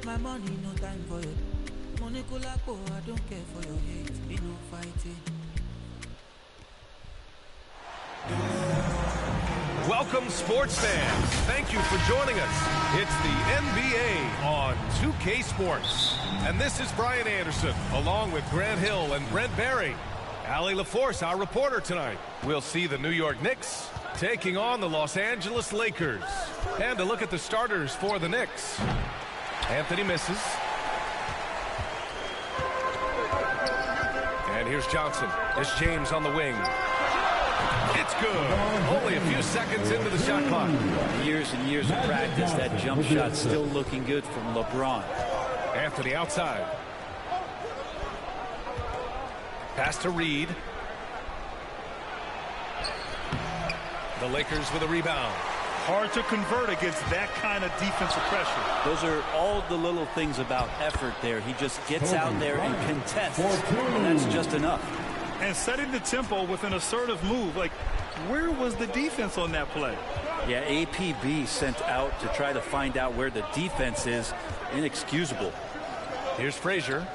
chop my money, no time for you. Money kulapo, I don't care for your hate. Me no fighting. Welcome, sports fans. Thank you for joining us. It's the NBA on 2K Sports. And this is Brian Anderson, along with Grant Hill and Brent Barry. Allie LaForce, our reporter tonight. We'll see the New York Knicks taking on the Los Angeles Lakers. And a look at the starters for the Knicks. Anthony misses. And here's Johnson. It's James on the wing. It's good. Only a few seconds into the shot clock. Years and years of practice. That jump shot still looking good from LeBron. Anthony outside. Pass to Reed. The Lakers with a rebound. Hard to convert against that kind of defensive pressure. Those are all the little things about effort there. He just gets out there and contests, and that's just enough. And setting the tempo with an assertive move. Like, where was the defense on that play? Yeah, APB sent out to try to find out where the defense is. Inexcusable. Here's Frazier.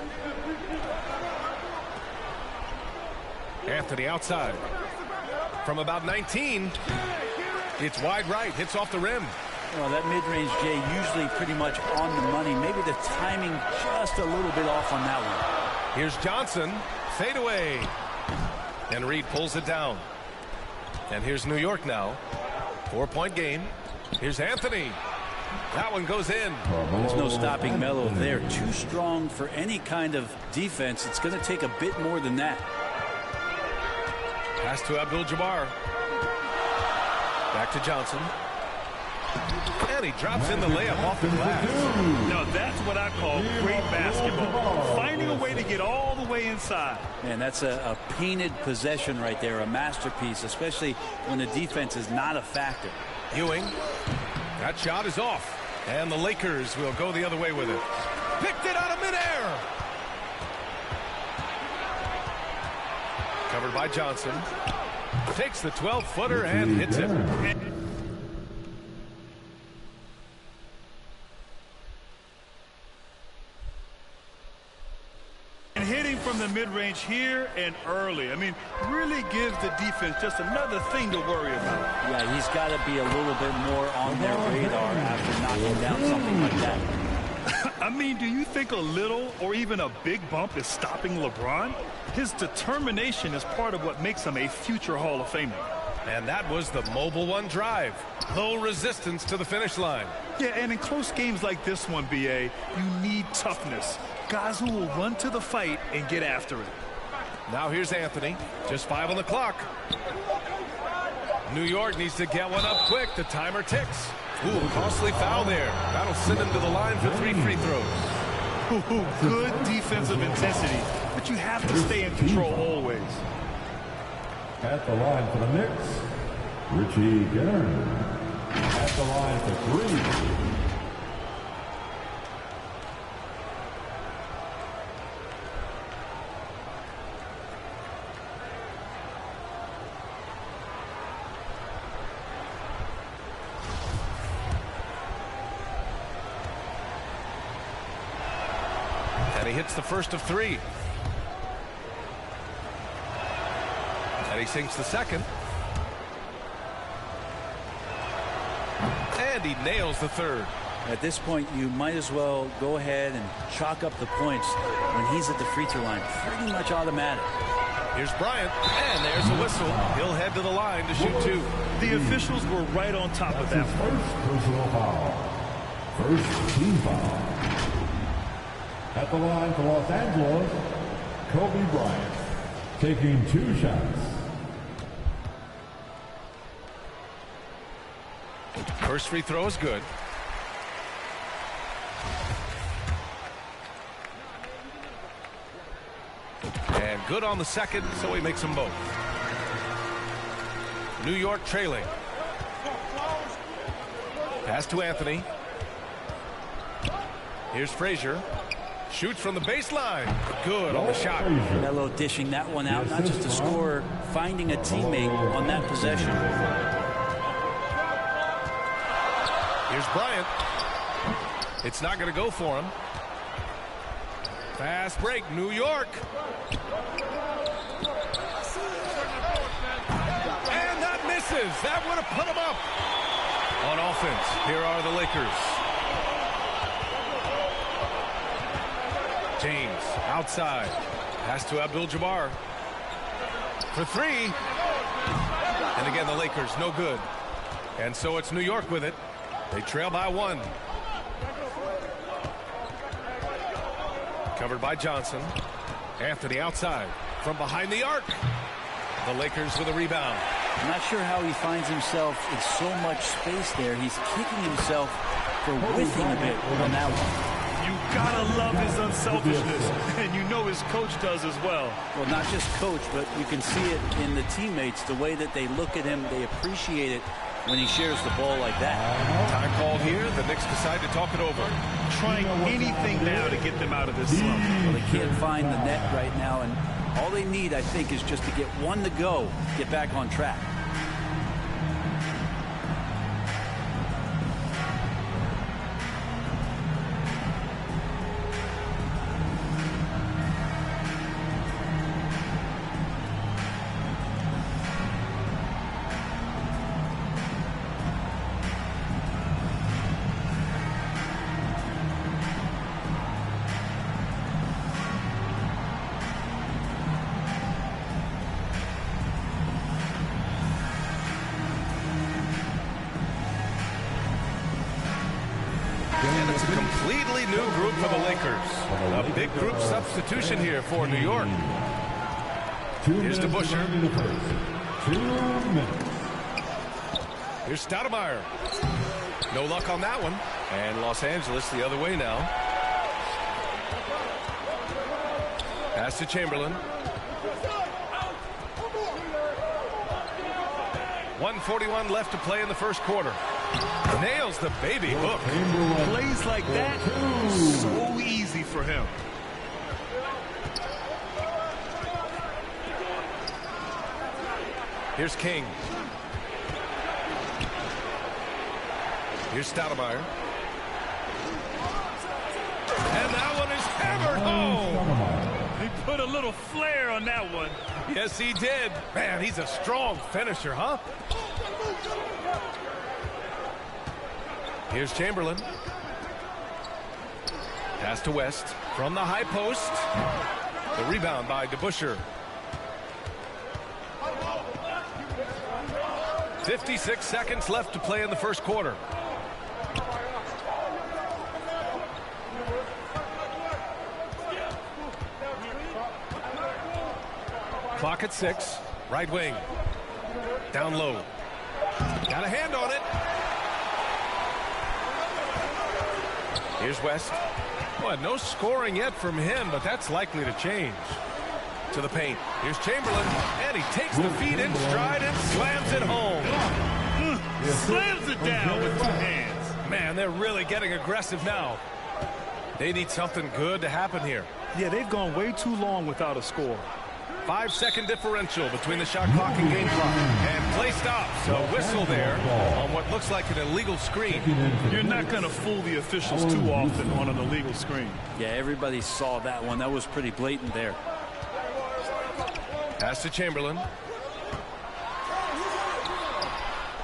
Anthony outside. From about 19, it's wide right, hits off the rim. Well, that mid-range, Jay, usually pretty much on the money. Maybe the timing just a little bit off on that one. Here's Johnson, fade away. And Reed pulls it down. And here's New York now. 4-point game. Here's Anthony. That one goes in. There's no stopping Melo there. Too strong for any kind of defense. It's going to take a bit more than that. Pass to Abdul-Jabbar. Back to Johnson. And he drops in the layup off the glass. Now that's what I call great basketball. Finding a way to get all the way inside. And that's a painted possession right there, a masterpiece, especially when the defense is not a factor. Ewing. That shot is off. And the Lakers will go the other way with it. Picked it out of midair. Covered by Johnson. Takes the 12-footer and hits it. And hitting from the mid-range here and early. I mean, really gives the defense just another thing to worry about. Yeah, he's got to be a little bit more on their radar after knocking down something like that. I mean, do you think a little or even a big bump is stopping LeBron? His determination is part of what makes him a future Hall of Famer. And that was the Mobile One drive. Low resistance to the finish line. Yeah, and in close games like this one, BA, you need toughness. Guys who will run to the fight and get after it. Now here's Anthony. Just 5 on the clock. New York needs to get one up quick. The timer ticks. Ooh, costly foul there. That'll send him to the line for 3 free throws. Ooh, good defensive intensity, but you have to stay in control always. At the line for the Knicks, Richie Guerin. At the line for 3. And he hits the first of 3. And he sinks the second. And he nails the third. At this point, you might as well go ahead and chalk up the points when he's at the free throw line. Pretty much automatic. Here's Bryant, and there's a whistle. He'll head to the line to shoot 2. The officials were right on top of that. First personal foul. First team foul. At the line for Los Angeles, Kobe Bryant, taking 2 shots. First free throw is good. And good on the second, so he makes them both. New York trailing. Pass to Anthony. Here's Frazier. Shoots from the baseline. Good on the shot. Melo dishing that one out, not just a scorer, finding a teammate on that possession. Here's Bryant. It's not going to go for him. Fast break, New York. And that misses. That would have put him up. On offense, here are the Lakers. James outside. Pass to Abdul-Jabbar. For three. And again, the Lakers, no good. And so it's New York with it. They trail by 1. Covered by Johnson. Anthony outside from behind the arc. The Lakers with a rebound. I'm not sure how he finds himself in so much space there. He's kicking himself for whiffing a bit on that one. You gotta love his unselfishness, and you know his coach does as well. Well, not just coach, but you can see it in the teammates, the way that they look at him. They appreciate it when he shares the ball like that. Time called here. The Knicks decide to talk it over. Trying anything now to get them out of this slump. Well, they can't find the net right now, and all they need, I think, is just to get one to go, get back on track. And it's a completely new group for the Lakers. A big group substitution here for New York. Here's DeBusschere. 2 minutes. Here's Stoudemire. No luck on that one. And Los Angeles the other way now. Pass to Chamberlain. 1:41 left to play in the first quarter. Nails the baby hook. Plays like that, so easy for him. Here's King. Here's Stoudemire. And that one is hammered home. He put a little flair on that one. Yes, he did. Man, he's a strong finisher, huh? Here's Chamberlain. Pass to West from the high post. The rebound by DeBusschere. 56 seconds left to play in the first quarter. Clock at 6. Right wing. Down low. Got a hand on it. Here's West. Well, no scoring yet from him, but that's likely to change. To the paint. Here's Chamberlain, and he takes the feed in stride and slams it home. Slams it down with 2 hands. Man, they're really getting aggressive now. They need something good to happen here. Yeah, they've gone way too long without a score. 5-second differential between the shot clock and game clock. And play stops. A whistle there on what looks like an illegal screen. You're not going to fool the officials too often on an illegal screen. Yeah, everybody saw that one. That was pretty blatant there. Pass to Chamberlain.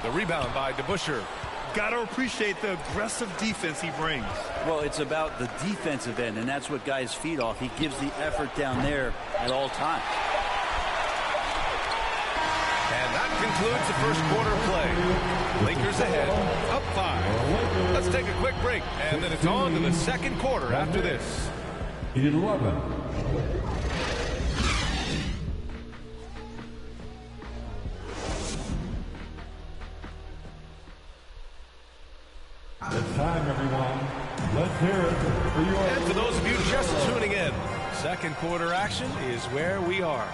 The rebound by DeBusschere. Got to appreciate the aggressive defense he brings. Well, it's about the defensive end, and that's what guys feed off. He gives the effort down there at all times. And that concludes the first quarter of play. Lakers ahead, up 5. Let's take a quick break, and then it's on to the second quarter after this. 11. It's time, everyone. Let's hear it for your... And to those of you just tuning in, second quarter action is where we are.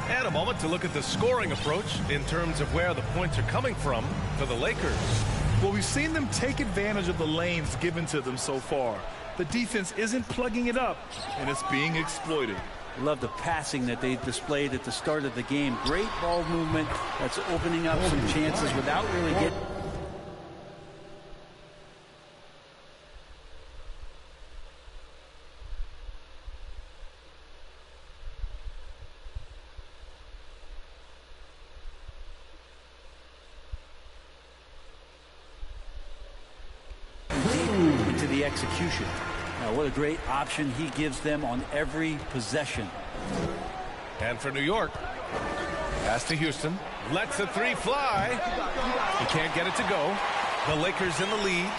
And a moment to look at the scoring approach in terms of where the points are coming from for the Lakers. Well, we've seen them take advantage of the lanes given to them so far. The defense isn't plugging it up, and it's being exploited. Love the passing that they displayed at the start of the game. Great ball movement that's opening up some chances without really getting... execution. Now, what a great option he gives them on every possession. And for New York, pass to Houston. Lets the three fly. He can't get it to go. The Lakers in the lead.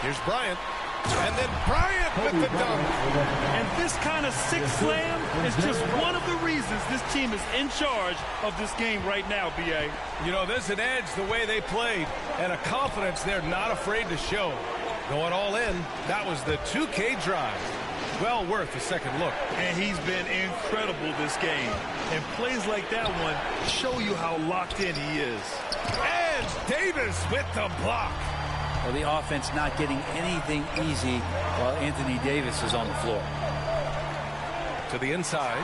Here's Bryant. And then Bryant with the dunk. And this kind of sick slam is just one of the reasons this team is in charge of this game right now, B.A. You know, there's an edge the way they played and a confidence they're not afraid to show. Going all in, that was the 2K drive. Well worth a second look. And he's been incredible this game. And plays like that one show you how locked in he is. And Davis with the block. Well, the offense not getting anything easy while Anthony Davis is on the floor. To the inside.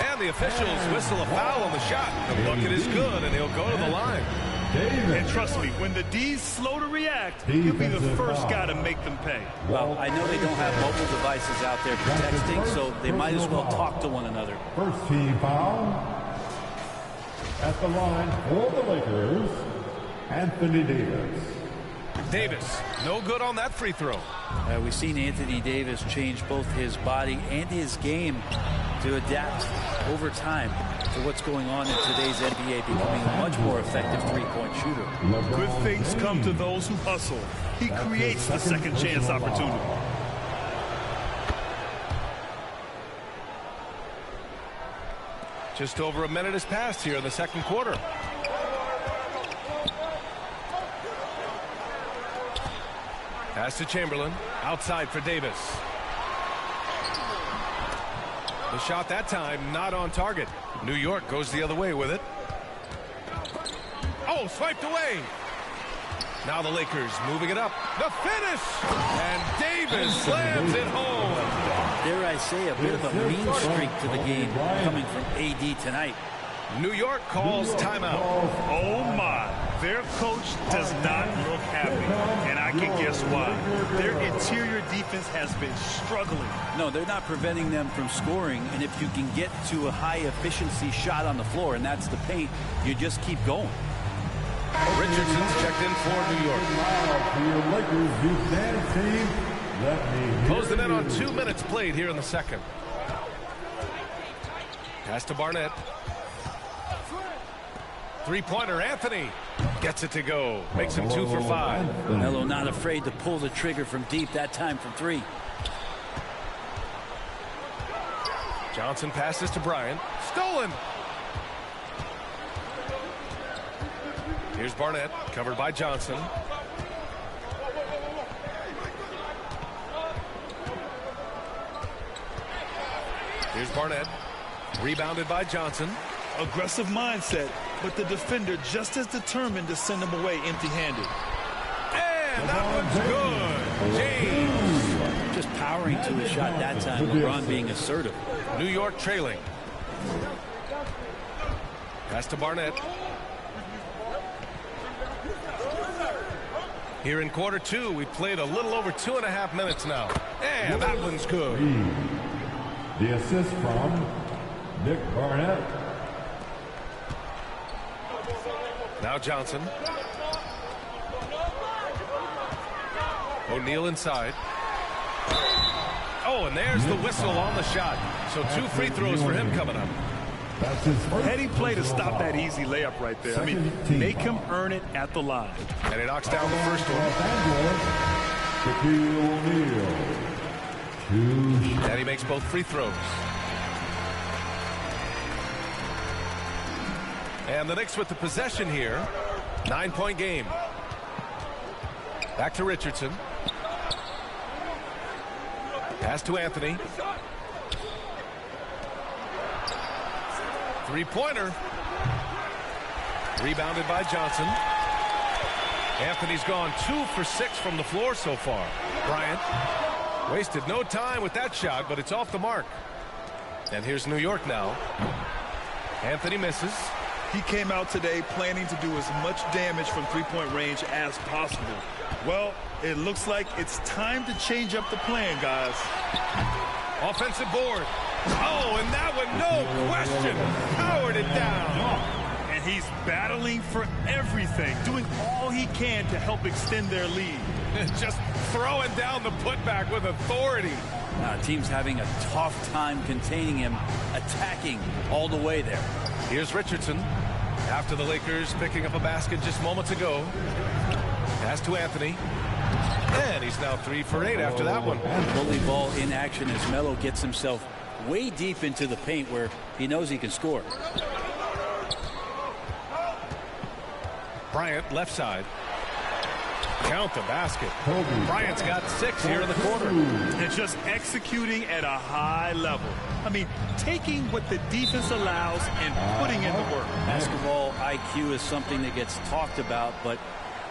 And the officials whistle a foul on the shot. The bucket is good, and he'll go to the line. And trust me, when the D's slow to react, he'll be the first guy to make them pay. Well, I know they don't have mobile devices out there for texting, so they might as well talk to one another. First team foul. At the line for the Lakers, Anthony Davis. Davis, no good on that free throw. We've seen Anthony Davis change both his body and his game to adapt over time to what's going on in today's NBA, becoming a much more effective three-point shooter. Good things come to those who hustle. He creates the second chance opportunity. Just over a minute has passed here in the second quarter. Pass to Chamberlain. Outside for Davis. The shot that time not on target. New York goes the other way with it. Oh, swiped away. Now the Lakers moving it up. The finish! And Davis slams it home. Dare I say, a bit of a mean streak to the game coming from AD tonight. New York calls timeout. Oh, my. Their coach does not look happy, and I can guess why. Their interior defense has been struggling. No, they're not preventing them from scoring, and if you can get to a high-efficiency shot on the floor, and that's the paint, you just keep going. Richardson's checked in for New York. Close the net on 2 minutes played here in the second. Pass to Barnett. Three-pointer, Anthony gets it to go. Makes him 2 for 5. Melo not afraid to pull the trigger from deep, that time from 3. Johnson passes to Bryant. Stolen. Here's Barnett, covered by Johnson. Here's Barnett, rebounded by Johnson. Aggressive mindset, but the defender just as determined to send him away empty-handed. And that one's good. James. Just powering to his shot that time. LeBron being assertive. New York trailing. Pass to Barnett. Here in quarter 2, we've played a little over 2.5 minutes now. And that one's good. The assist from Nick Barnett. Now Johnson. O'Neal inside. Oh, and there's the whistle on the shot. So 2 free throws for him coming up. That's his first. Heady play to stop that easy layup right there. I mean, make him earn it at the line. And he knocks down the first one. And he makes both free throws. And the Knicks with the possession here. 9-point game. Back to Richardson. Pass to Anthony. Three-pointer. Rebounded by Johnson. Anthony's gone 2 for 6 from the floor so far. Bryant wasted no time with that shot, but it's off the mark. And here's New York now. Anthony misses. He came out today planning to do as much damage from three-point range as possible. Well, it looks like it's time to change up the plan, guys. Offensive board. Oh, and that one, no question, powered it down. And he's battling for everything, doing all he can to help extend their lead. Just throwing down the putback with authority. Team's having a tough time containing him, attacking all the way there. Here's Richardson. After the Lakers picking up a basket just moments ago. Pass to Anthony. And he's now 3 for 8 after that one. Bully ball in action as Melo gets himself way deep into the paint where he knows he can score. Bryant left side. Count the basket. Bryant's got 6 here in the quarter. And just executing at a high level. I mean, taking what the defense allows and putting in the work. Basketball IQ is something that gets talked about, but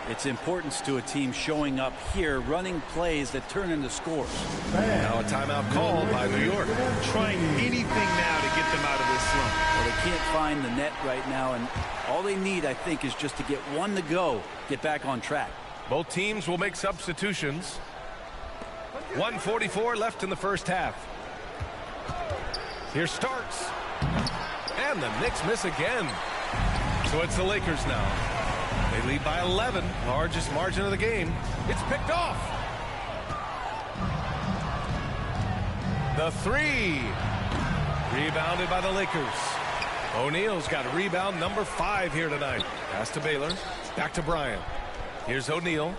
its importance to a team showing up here, running plays that turn into scores. Now a timeout called by New York. Trying anything now to get them out of this slump. Well, they can't find the net right now, and all they need, I think, is just to get one to go, get back on track. Both teams will make substitutions. 1:44 left in the first half. Here Starks. And the Knicks miss again. So it's the Lakers now. They lead by 11, largest margin of the game. It's picked off. The 3. Rebounded by the Lakers. O'Neal's got rebound number 5 here tonight. Pass to Baylor. Back to Bryant. Here's O'Neal.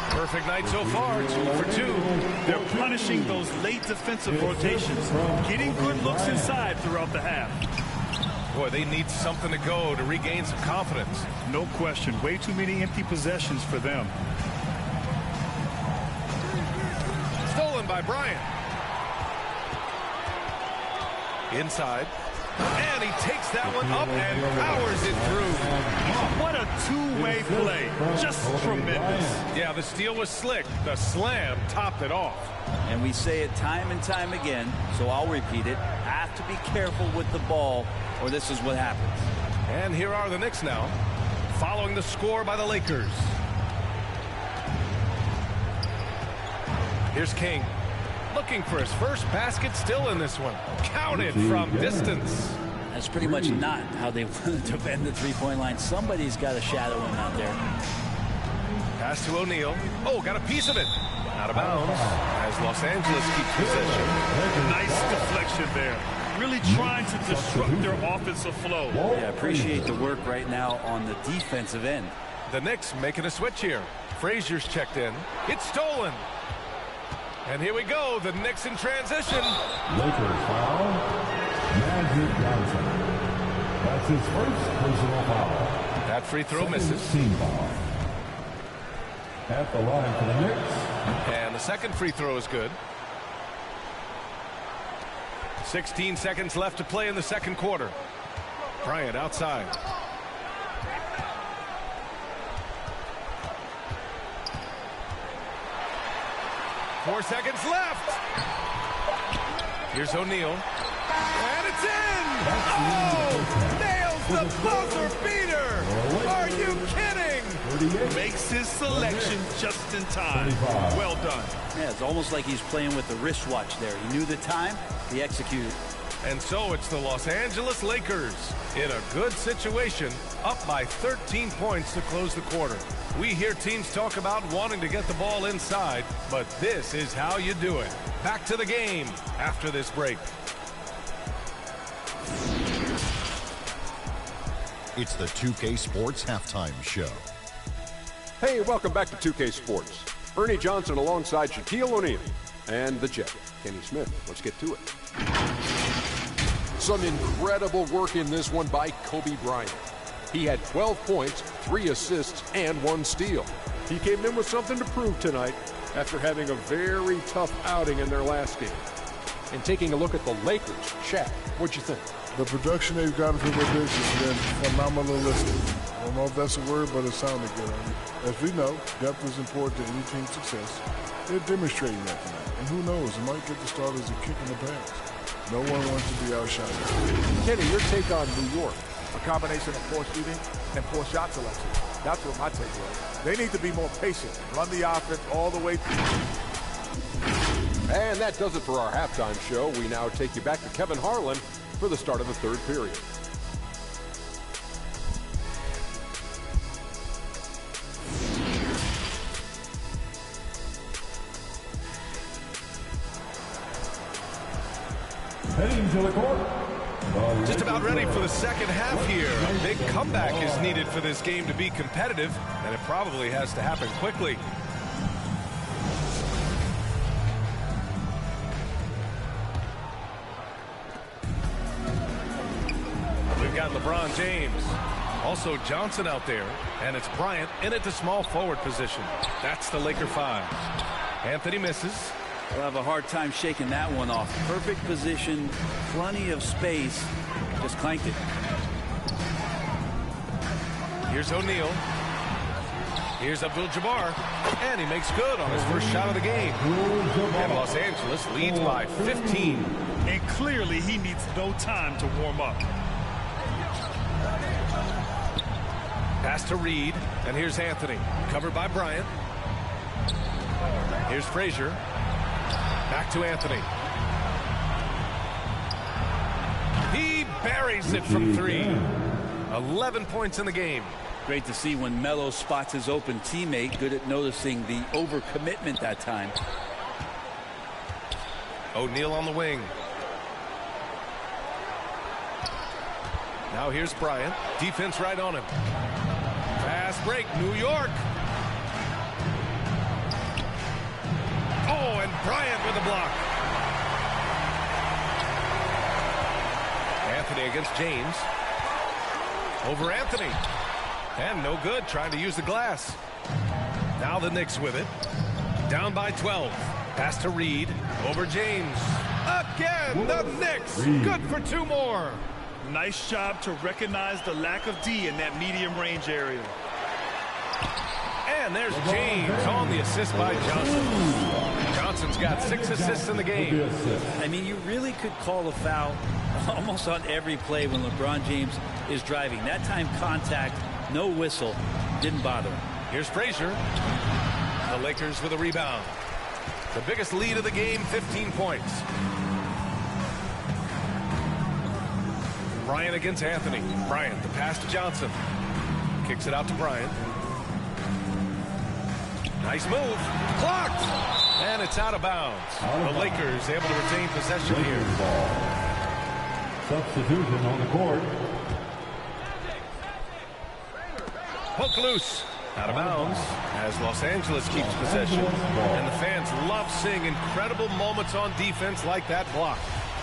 Perfect night so far, 2 for 2. They're punishing those late defensive rotations, getting good looks inside throughout the half. Boy, they need something to go to regain some confidence. No question. Way too many empty possessions for them. Stolen by Bryant. Inside. And he takes that one up and powers it through. What a two-way play. Just tremendous. Yeah, the steal was slick. The slam topped it off. And we say it time and time again, so I'll repeat it. Have to be careful with the ball, or this is what happens. And here are the Knicks now, following the score by the Lakers. Here's King. Looking for his first basket, still in this one. Counted from distance. That's pretty much not how they want to defend the three-point line. Somebody's got to shadow him out there. Pass to O'Neal. Oh, got a piece of it. Out of bounds as Los Angeles keeps possession. Nice deflection there. Really trying to disrupt their offensive flow. Yeah, appreciate the work right now on the defensive end. The Knicks making a switch here. Frazier's checked in. It's stolen. And here we go, the Knicks in transition. Lakers foul. Magic Johnson. That's his first personal foul. That free throw misses. Team foul. At the line for the Knicks. And the second free throw is good. 16 seconds left to play in the second quarter. Bryant outside. Four seconds left. Here's O'Neal. And it's in! Oh! Nails the buzzer beater! Are you kidding? Makes his selection just in time. Well done. Yeah, it's almost like he's playing with the wristwatch there. He knew the time, he executed. And so it's the Los Angeles Lakers in a good situation, up by 13 points to close the quarter. We hear teams talk about wanting to get the ball inside, but this is how you do it. Back to the game after this break. It's the 2K Sports Halftime Show. Hey, welcome back to 2K Sports. Ernie Johnson alongside Shaquille O'Neal and the Jet, Kenny Smith. Let's get to it. Some incredible work in this one by Kobe Bryant. He had 12 points, 3 assists, and 1 steal. He came in with something to prove tonight after having a very tough outing in their last game. And taking a look at the Lakers, Shaq, what'd you think? The production they've gotten from their bench has been phenomenalistic. I don't know if that's a word, but it sounded good. As we know, depth is important to any team's success. They're demonstrating that tonight. And who knows, it might get the starters a kick in the pants. No one wants to be outshined. Kenny, your take on New York. A combination of poor shooting and poor shot selection. That's what my take was. They need to be more patient. Run the offense all the way through. And that does it for our halftime show. We now take you back to Kevin Harlan for the start of the third period. Heading to the court. Just about ready for the second half here. A big comeback is needed for this game to be competitive, and it probably has to happen quickly. We've got LeBron James. Also Johnson out there, and it's Bryant in at the small forward position. That's the Laker 5. Anthony misses. We'll have a hard time shaking that one off. Perfect position, plenty of space. Just clanked it. Here's O'Neal. Here's Abdul-Jabbar. And he makes good on his first shot of the game. And Los Angeles leads by 15. And clearly he needs no time to warm up. Pass to Reed. And here's Anthony. Covered by Bryant. Here's Frazier. Back to Anthony. He buries it from 3. 11 points in the game. Great to see when Melo spots his open teammate. Good at noticing the overcommitment that time. O'Neal on the wing. Now here's Bryant. Defense right on him. Fast break. New York. Oh, and Bryant with a block. Anthony against James. Over Anthony. And no good, trying to use the glass. Now the Knicks with it. Down by 12. Pass to Reed. Over James. Again, the Knicks. Good for 2 more. Nice job to recognize the lack of D in that medium range area. And there's James on the assist by Johnson. Johnson's got 6 assists in the game. I mean, you really could call a foul almost on every play when LeBron James is driving. That time contact, no whistle, didn't bother him. Here's Frazier. The Lakers with a rebound. The biggest lead of the game, 15 points. Bryant against Anthony. Bryant, the pass to Johnson. Kicks it out to Bryant. Nice move. Blocked. And it's out of bounds. The Lakers able to retain possession here. Substitution on the court. Poke loose. Out of bounds as Los Angeles keeps possession. And the fans love seeing incredible moments on defense like that block.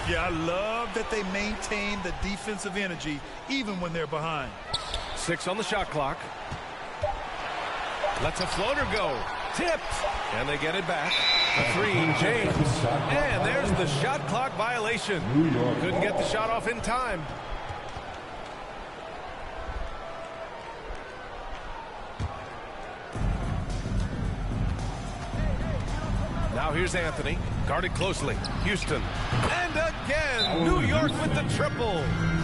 Yeah, I love that they maintain the defensive energy even when they're behind. 6 on the shot clock. Lets a floater go. Tipped. And they get it back. A 3, James. And there's the shot clock violation. Couldn't get the shot off in time. Now here's Anthony. Guarded closely. Houston. And again, New York with the triple.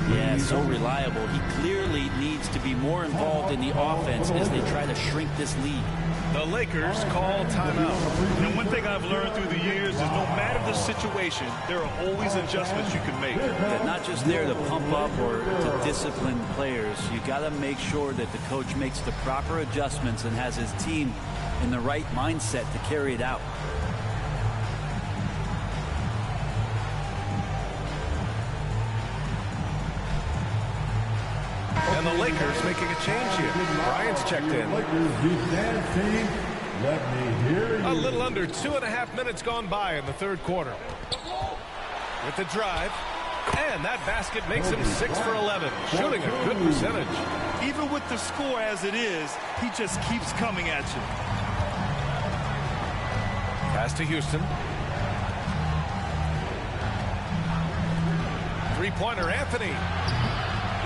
Yeah, so reliable. He clearly needs to be more involved in the offense as they try to shrink this lead. The Lakers call timeout. And one thing I've learned through the years is no matter the situation, there are always adjustments you can make. They're not just there to pump up or to discipline players. You got to make sure that the coach makes the proper adjustments and has his team in the right mindset to carry it out. And the Lakers making a change here. Bryant's checked in. A little under 2.5 minutes gone by in the third quarter. With the drive. And that basket makes him 6 for 11. Shooting a good percentage. Even with the score as it is, he just keeps coming at you. Pass to Houston. Three-pointer, Anthony.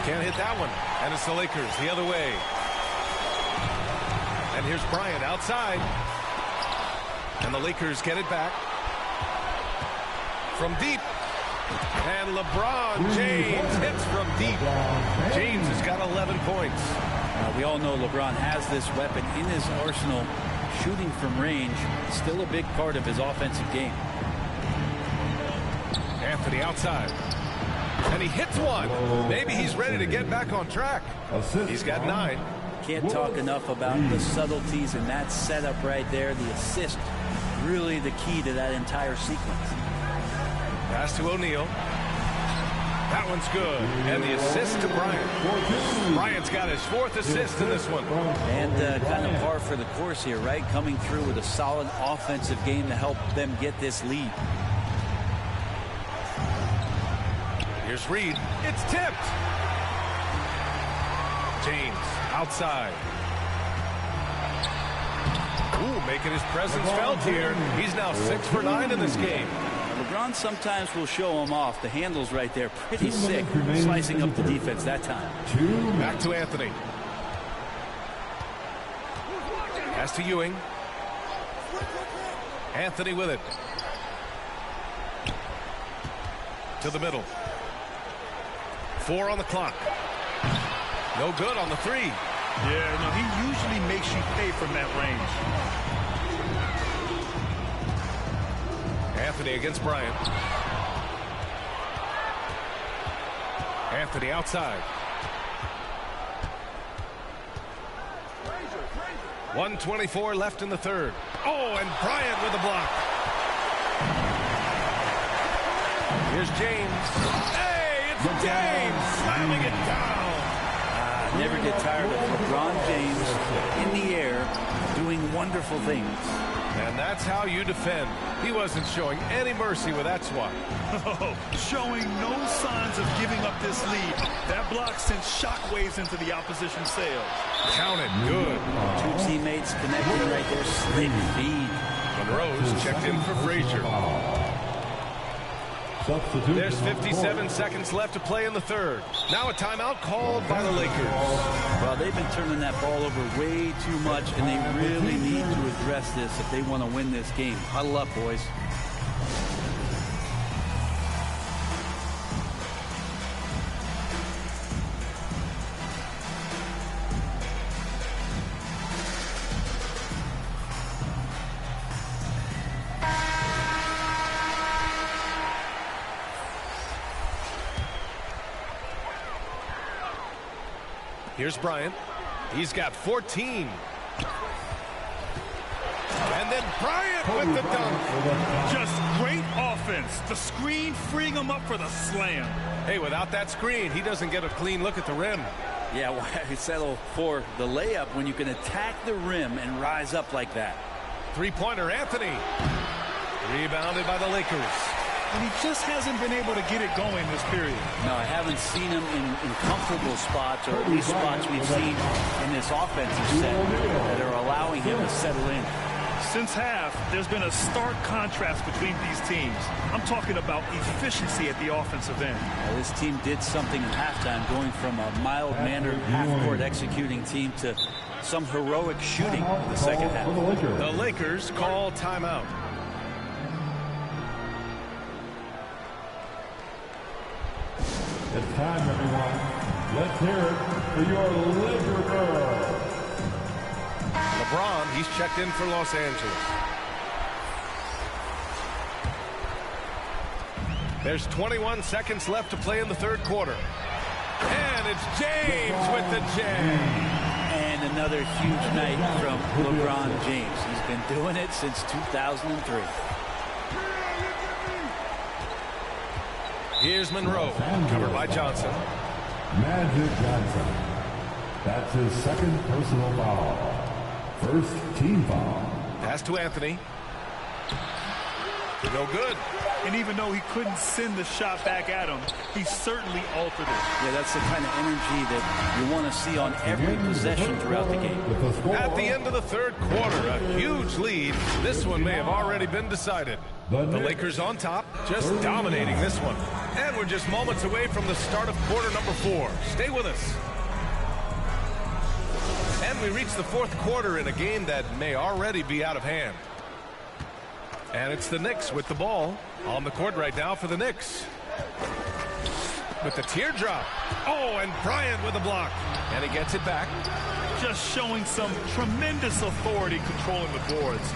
Can't hit that one. And it's the Lakers the other way. And here's Bryant outside. And the Lakers get it back. From deep. And LeBron James hits from deep. James has got 11 points. We all know LeBron has this weapon in his arsenal. Shooting from range, still a big part of his offensive game. Anthony outside. And he hits one. Maybe he's ready to get back on track. He's got 9. Can't talk enough about the subtleties in that setup right there. The assist, really the key to that entire sequence. Pass to O'Neal. That one's good. And the assist to Bryant. Bryant's got his 4th assist in this one. And kind of par for the course here, right? Coming through with a solid offensive game to help them get this lead. Here's Reed. It's tipped. James outside. Ooh, making his presence felt here. He's now 6 for 9 in this game. LeBron sometimes will show him off. The handle's right there. Pretty sick. Slicing up the defense that time. Back to Anthony. Pass to Ewing. Anthony with it. To the middle. 4 on the clock. No good on the 3. Yeah, no, he usually makes you pay from that range. Anthony against Bryant. Anthony outside. 1:24 left in the 3rd. Oh, and Bryant with a block. Here's James. Hey, it's James slamming it down. Never get tired of LeBron James in the air doing wonderful things. And that's how you defend. He wasn't showing any mercy with that swat. Showing no signs of giving up this lead. That block sent shockwaves into the opposition sails. Counted. Good. 2 teammates connected right there. Slick feed. Monroe's checked in for Frazier. There's 57 seconds left to play in the 3rd. Now a timeout called by the Lakers. Well, they've been turning that ball over way too much, and they really need to address this if they want to win this game. Huddle up, boys. Here's Bryant. He's got 14. And then Bryant with the dunk. Just great offense. The screen freeing him up for the slam. Hey, without that screen, he doesn't get a clean look at the rim. Yeah, why settle for the layup when you can attack the rim and rise up like that? 3-pointer Anthony. Rebounded by the Lakers. And he just hasn't been able to get it going this period. No, I haven't seen him in comfortable spots, or at least spots we've seen in this offensive set that are allowing him to settle in. Since half, there's been a stark contrast between these teams. I'm talking about efficiency at the offensive end. Well, this team did something in halftime, going from a mild-mannered half-court executing team to some heroic shooting in the second half. The Lakers call timeout. It's time, everyone. Let's hear it for your Laker girl. LeBron, he's checked in for Los Angeles. There's 21 seconds left to play in the 3rd quarter. And it's James with the jam. And another huge night from LeBron James. He's been doing it since 2003. Here's Monroe, covered by Johnson. Magic Johnson. That's his 2nd personal foul. 1st team foul. Pass to Anthony. No good. And even though he couldn't send the shot back at him, he certainly altered it. Yeah, that's the kind of energy that you want to see on every possession throughout the game. At the end of the 3rd quarter, a huge lead. This one may have already been decided. The Lakers on top, just dominating this one. And we're just moments away from the start of quarter number 4. Stay with us. And we reach the 4th quarter in a game that may already be out of hand. And it's the Knicks with the ball on the court right now for the Knicks. With the teardrop. Oh, and Bryant with a block. And he gets it back. Just showing some tremendous authority controlling the boards.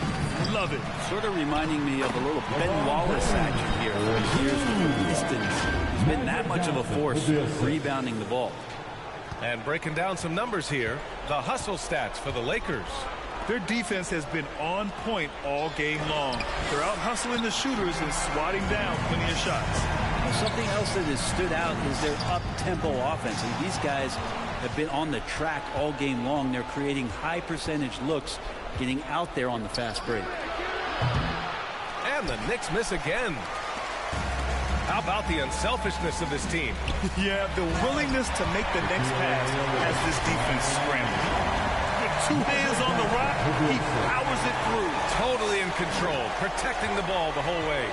Love it. Sort of reminding me of a little Ben Wallace action here for his years with the Pistons. He's been that much of a force rebounding the ball. And breaking down some numbers here, the hustle stats for the Lakers. Their defense has been on point all game long. They're out hustling the shooters and swatting down plenty of shots. Something else that has stood out is their up-tempo offense. And these guys have been on the track all game long. They're creating high percentage looks, getting out there on the fast break. And the Knicks miss again. How about the unselfishness of this team? Yeah, the willingness to make the next pass as this defense scrambles. With 2 hands on the rock, he powers it through. Totally in control, protecting the ball the whole way.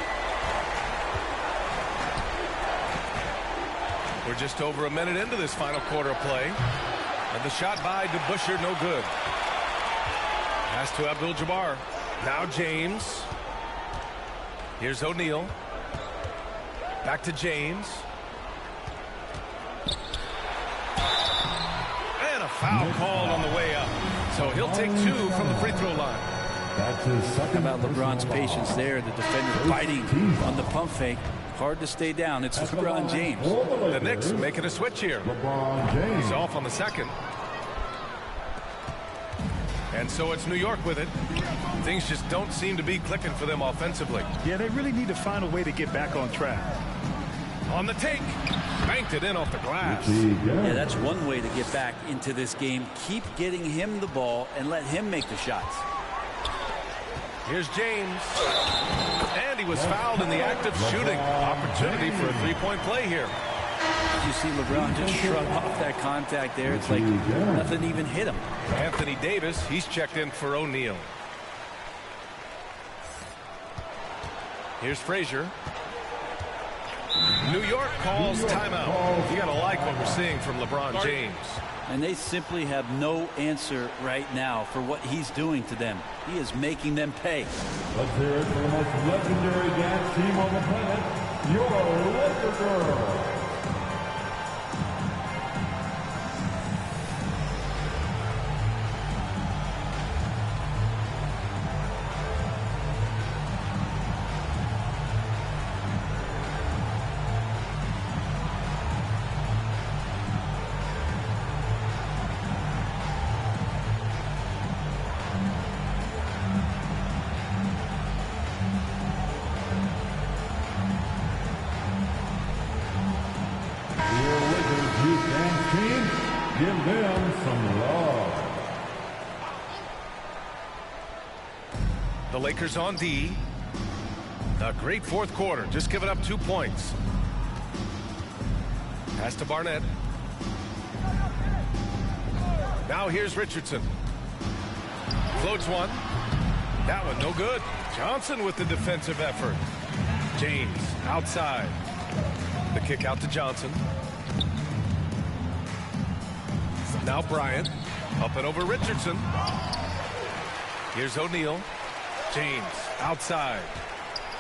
We're just over a minute into this final quarter of play. And the shot by DeBusschere, no good. Pass to Abdul-Jabbar. Now James. Here's O'Neal. Back to James. And a foul called on the way up. So he'll take 2 from the free throw line. That's his second. How about LeBron's patience there? The defender biting on the pump fake. Hard to stay down. It's LeBron James. The Knicks making a switch here. LeBron James. He's off on the second. And so it's New York with it. Things just don't seem to be clicking for them offensively. Yeah, they really need to find a way to get back on track. On the take. Banked it in off the glass. Yeah, that's one way to get back into this game. Keep getting him the ball and let him make the shots. Here's James. And he was fouled in the act of shooting. Opportunity for a three-point play here. You see LeBron just shrug off that contact there. It's like nothing even hit him. Anthony Davis, he's checked in for O'Neal. Here's Frazier. New York calls timeout. You gotta like what we're seeing from LeBron James. And they simply have no answer right now for what he's doing to them. He is making them pay. Let's hear it for the most legendary dance team on the planet, your Laker Girl. Give them some love. The Lakers on D. A great fourth quarter. Just giving up 2 points. Pass to Barnett. Now here's Richardson. Floats one. That one no good. Johnson with the defensive effort. James outside. The kick out to Johnson. Now Bryant. Up and over Richardson. Here's O'Neal. James outside.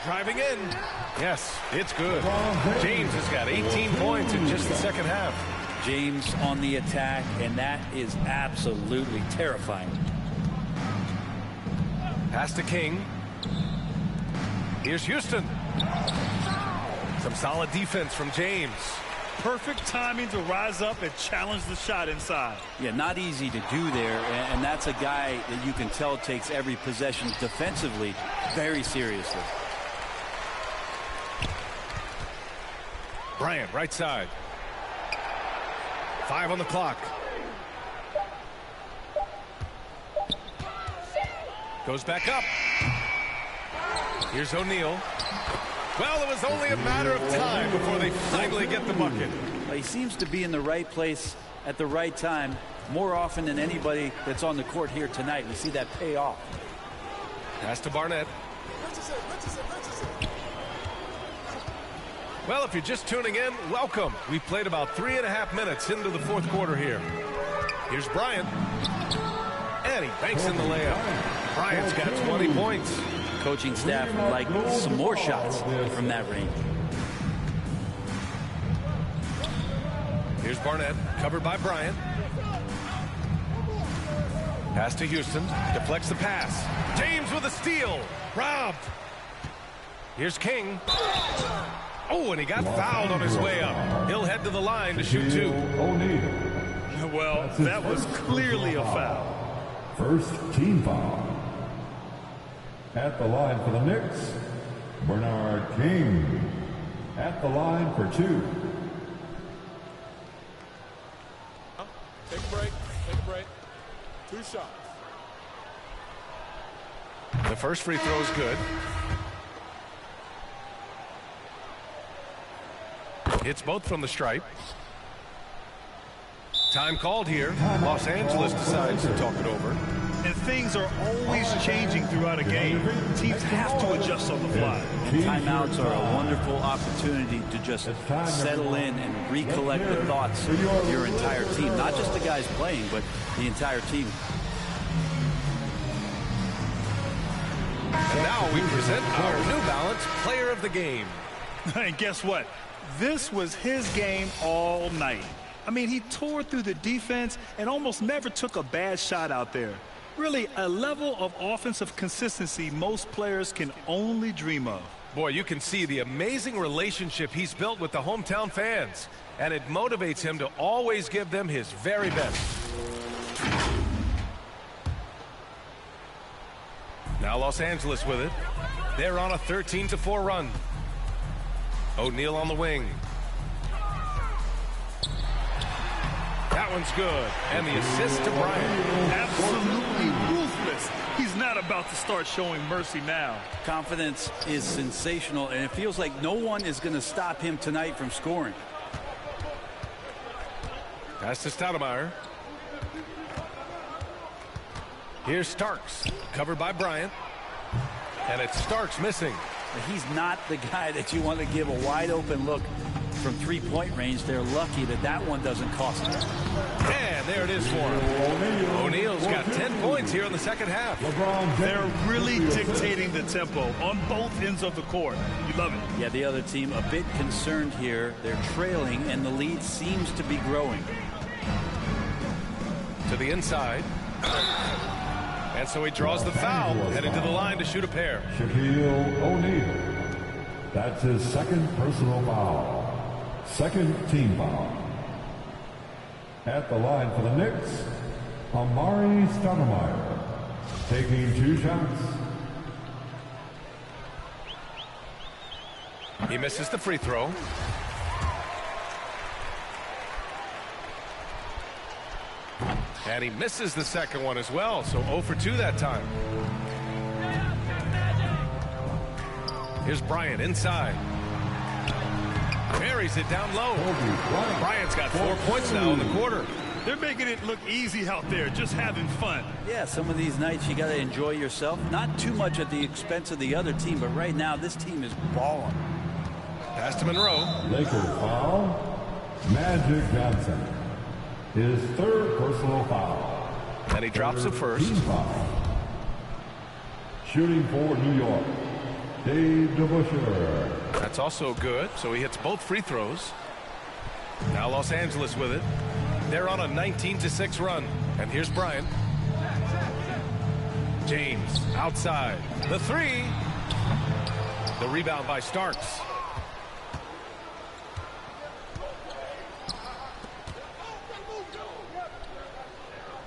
Driving in. Yes, it's good. James has got 18 points in just the second half. James on the attack, and that is absolutely terrifying. Pass to King. Here's Houston. Some solid defense from James. Perfect timing to rise up and challenge the shot inside. Yeah, not easy to do there, and that's a guy that you can tell takes every possession defensively very seriously. Bryant, right side. 5 on the clock. Goes back up. Here's O'Neal. Well, it was only a matter of time before they finally get the bucket. Well, he seems to be in the right place at the right time more often than anybody that's on the court here tonight. We see that pay off. Pass to Barnett. Well, if you're just tuning in, welcome. We've played about 3.5 minutes into the fourth quarter here. Here's Bryant. And he banks in the layup. Bryant's got 20 points. Coaching staff would like some more shots from that range. Here's Barnett, covered by Bryant. Pass to Houston, deflects the pass. James with a steal, robbed. Here's King. Oh, and he got fouled on his way up. He'll head to the line to shoot 2. Well, that was clearly a foul. First team foul. At the line for the Knicks, Bernard King. At the line for 2. Take a break. Take a break. 2 shots. The first free throw is good. Hits both from the stripe. Time called here. Los Angeles decides to talk it over. And things are always changing throughout a game. Teams have to adjust on the fly. And timeouts are a wonderful opportunity to just settle in and recollect the thoughts of your entire team. Not just the guys playing, but the entire team. And now we present our New Balance Player of the Game. And guess what? This was his game all night. I mean, he tore through the defense and almost never took a bad shot out there. Really, a level of offensive consistency most players can only dream of. Boy, you can see the amazing relationship he's built with the hometown fans, and it motivates him to always give them his very best. Now Los Angeles with it. They're on a 13-4 run. O'Neal on the wing. That one's good. And the assist to Bryant. Absolutely ruthless. He's not about to start showing mercy now. Confidence is sensational, and it feels like no one is going to stop him tonight from scoring. Pass to Stoudemire. Here's Starks, covered by Bryant. And it's Starks missing. He's not the guy that you want to give a wide open look from three-point range. They're lucky that that one doesn't cost them. And there it is for him. O'Neal's got 10 points here in the second half. They're really dictating the tempo on both ends of the court. You love it. Yeah, the other team a bit concerned here. They're trailing, and the lead seems to be growing. To the inside. And so he draws the foul, heading to the line to shoot a pair. Shaquille O'Neal. That's his second personal foul. Second team foul. At the line for the Knicks, Amari Stoudemire, taking 2 shots. He misses the free throw. And he misses the second one as well, so 0 for 2 that time. Here's Bryant inside. Buries it down low. Bryant's got 4 points now in the quarter. They're making it look easy out there, just having fun. Yeah, some of these nights you got to enjoy yourself. Not too much at the expense of the other team, but right now this team is balling. Pass to Monroe. Lakers foul. Magic Johnson. His third personal foul. And he drops the first. Team foul. Shooting for New York, Dave DeBusschere. That's also good, so he hits both free throws. Now Los Angeles with it. They're on a 19-6 run. And here's Bryant. James outside. The three. The rebound by Starks.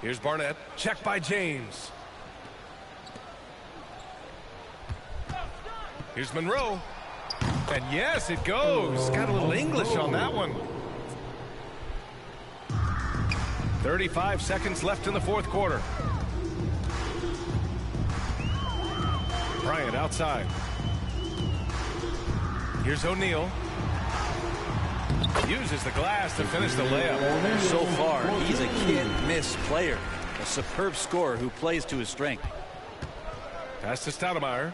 Here's Barnett. Check by James. Here's Monroe. And yes, it goes. Got a little English on that one. 35 seconds left in the fourth quarter. Bryant outside. Here's O'Neal. Uses the glass to finish the layup. So far, he's a can't-miss player. A superb scorer who plays to his strength. Pass to Stoudemire.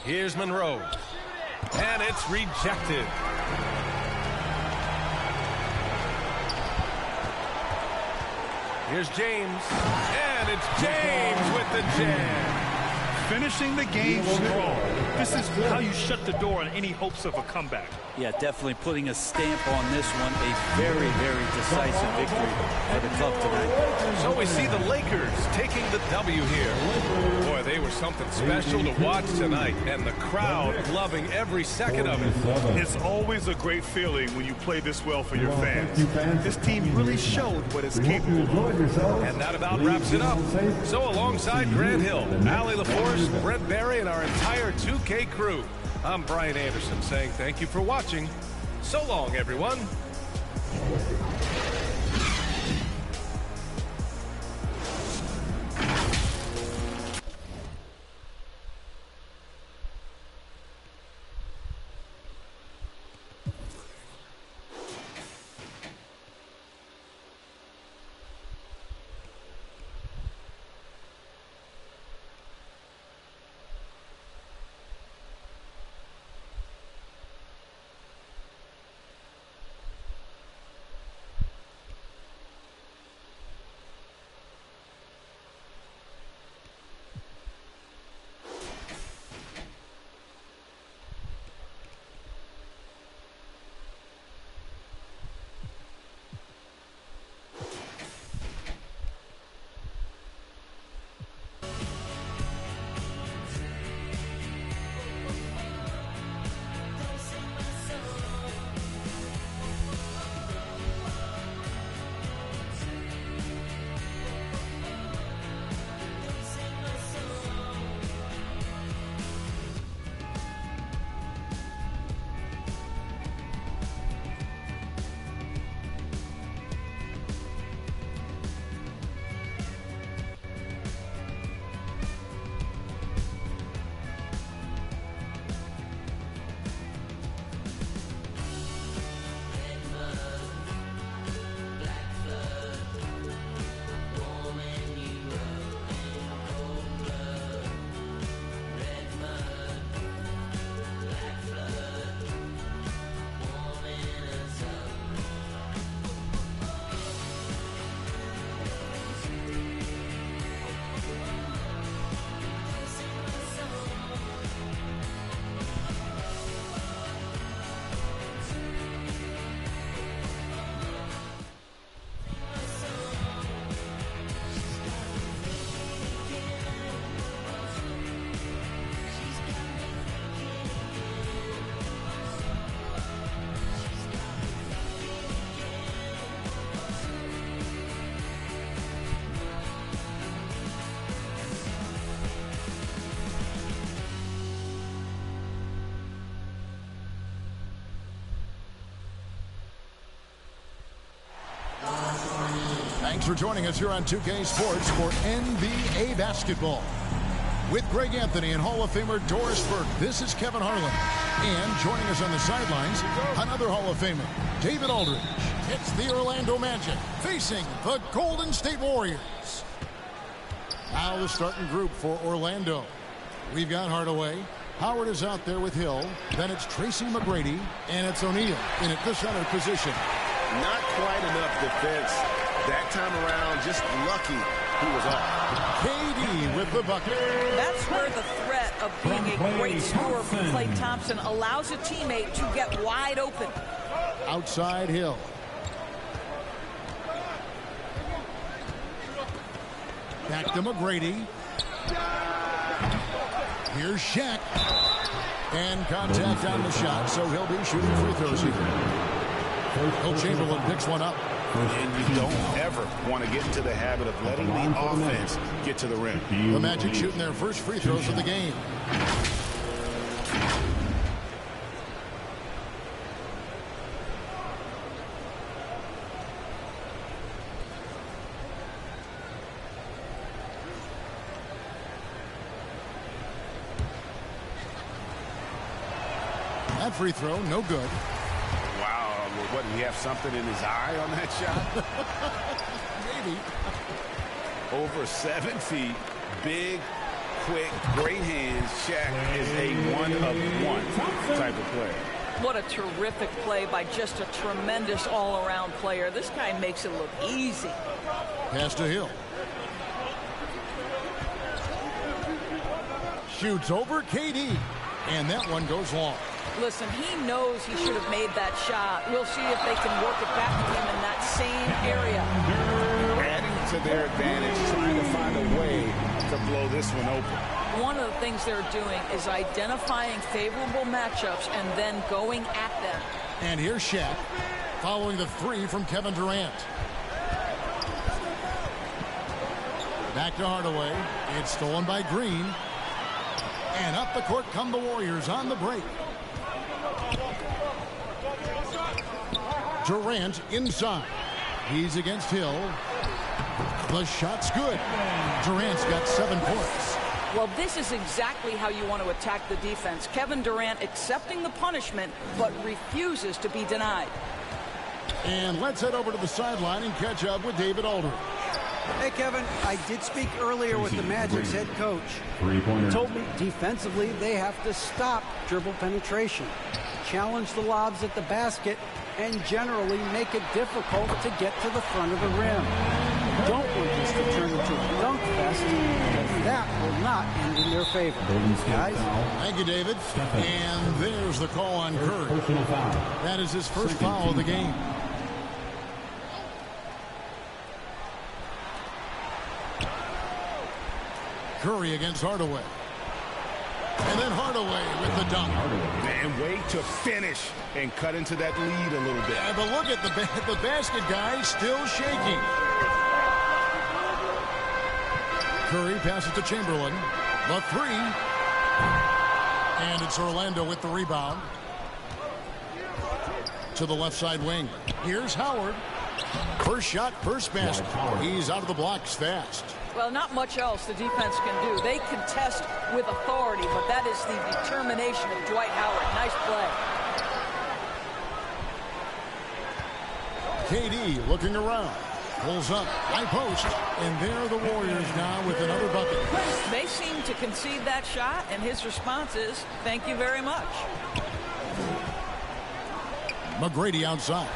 Here's Monroe. And it's rejected. Here's James. And it's James with the jam. Finishing the game strong. This is how you shut the door on any hopes of a comeback. Yeah, definitely putting a stamp on this one. A very, very decisive victory for the club tonight. So we see the Lakers taking the W here. Boy, they were something special to watch tonight, and the crowd loving every second of it. It's always a great feeling when you play this well for your fans. This team really showed what it's capable of. And that about wraps it up. So alongside Grant Hill, Allie LaForce, Brent Barry, and our entire 2K crew, I'm Brian Anderson saying thank you for watching. So long, everyone. Thanks for joining us here on 2K Sports for NBA basketball. With Greg Anthony and Hall of Famer Doris Burke, this is Kevin Harlan. And joining us on the sidelines, another Hall of Famer, David Aldridge. It's the Orlando Magic facing the Golden State Warriors. Now the starting group for Orlando. We've got Hardaway. Howard is out there with Hill. Then it's Tracy McGrady. And it's O'Neal in at the center position. Not quite enough defense that time around. Just lucky he was off. KD with the bucket. That's where the threat of being a great scorer from Klay Thompson allows a teammate to get wide open. Outside Hill. Back to McGrady. Here's Shaq. And contact on the shot, so he'll be shooting free throws here. Will Chamberlain picks one up. And you don't ever want to get into the habit of letting the offense get to the rim. The Magic shooting their first free throws of the game. That free throw, no good. What, did he have something in his eye on that shot? Maybe. Over 7 feet, big, quick, great hands. Shaq is a one-of-one type of player. What a terrific play by just a tremendous all-around player. This guy makes it look easy. Pass to Hill. Shoots over KD. And that one goes long. Listen, he knows he should have made that shot. We'll see if they can work it back to him in that same area. Adding to their advantage, trying to find a way to blow this one open. One of the things they're doing is identifying favorable matchups and then going at them. And here's Shaq, following the three from Kevin Durant. Back to Hardaway. It's stolen by Green. And up the court come the Warriors on the break. Durant inside. He's against Hill. The shot's good. Durant's got 7 points. Well, this is exactly how you want to attack the defense. Kevin Durant accepting the punishment, but refuses to be denied. And let's head over to the sideline and catch up with David Aldridge. Hey, Kevin, I did speak earlier with the Magic's head coach. He told me defensively they have to stop dribble penetration, challenge the lobs at the basket, and generally make it difficult to get to the front of the rim. Don't want this to turn into a dunk fest, because that will not end in their favor. Guys? Thank you, David. And there's the call on Curry. That is his first foul of the game. Curry against Hardaway. And then Hardaway with the dunk. And wait to finish and cut into that lead a little bit. Yeah, but look at the basket guy still shaking. Curry passes to Chamberlain. The 3. And it's Orlando with the rebound. To the left side wing. Here's Howard. First shot, first basket. He's out of the blocks fast. Well, not much else the defense can do. They contest with authority, but that is the determination of Dwight Howard. Nice play. KD looking around. Pulls up, high post, and there are the Warriors now with another bucket. They seem to concede that shot, and his response is, thank you very much. McGrady outside.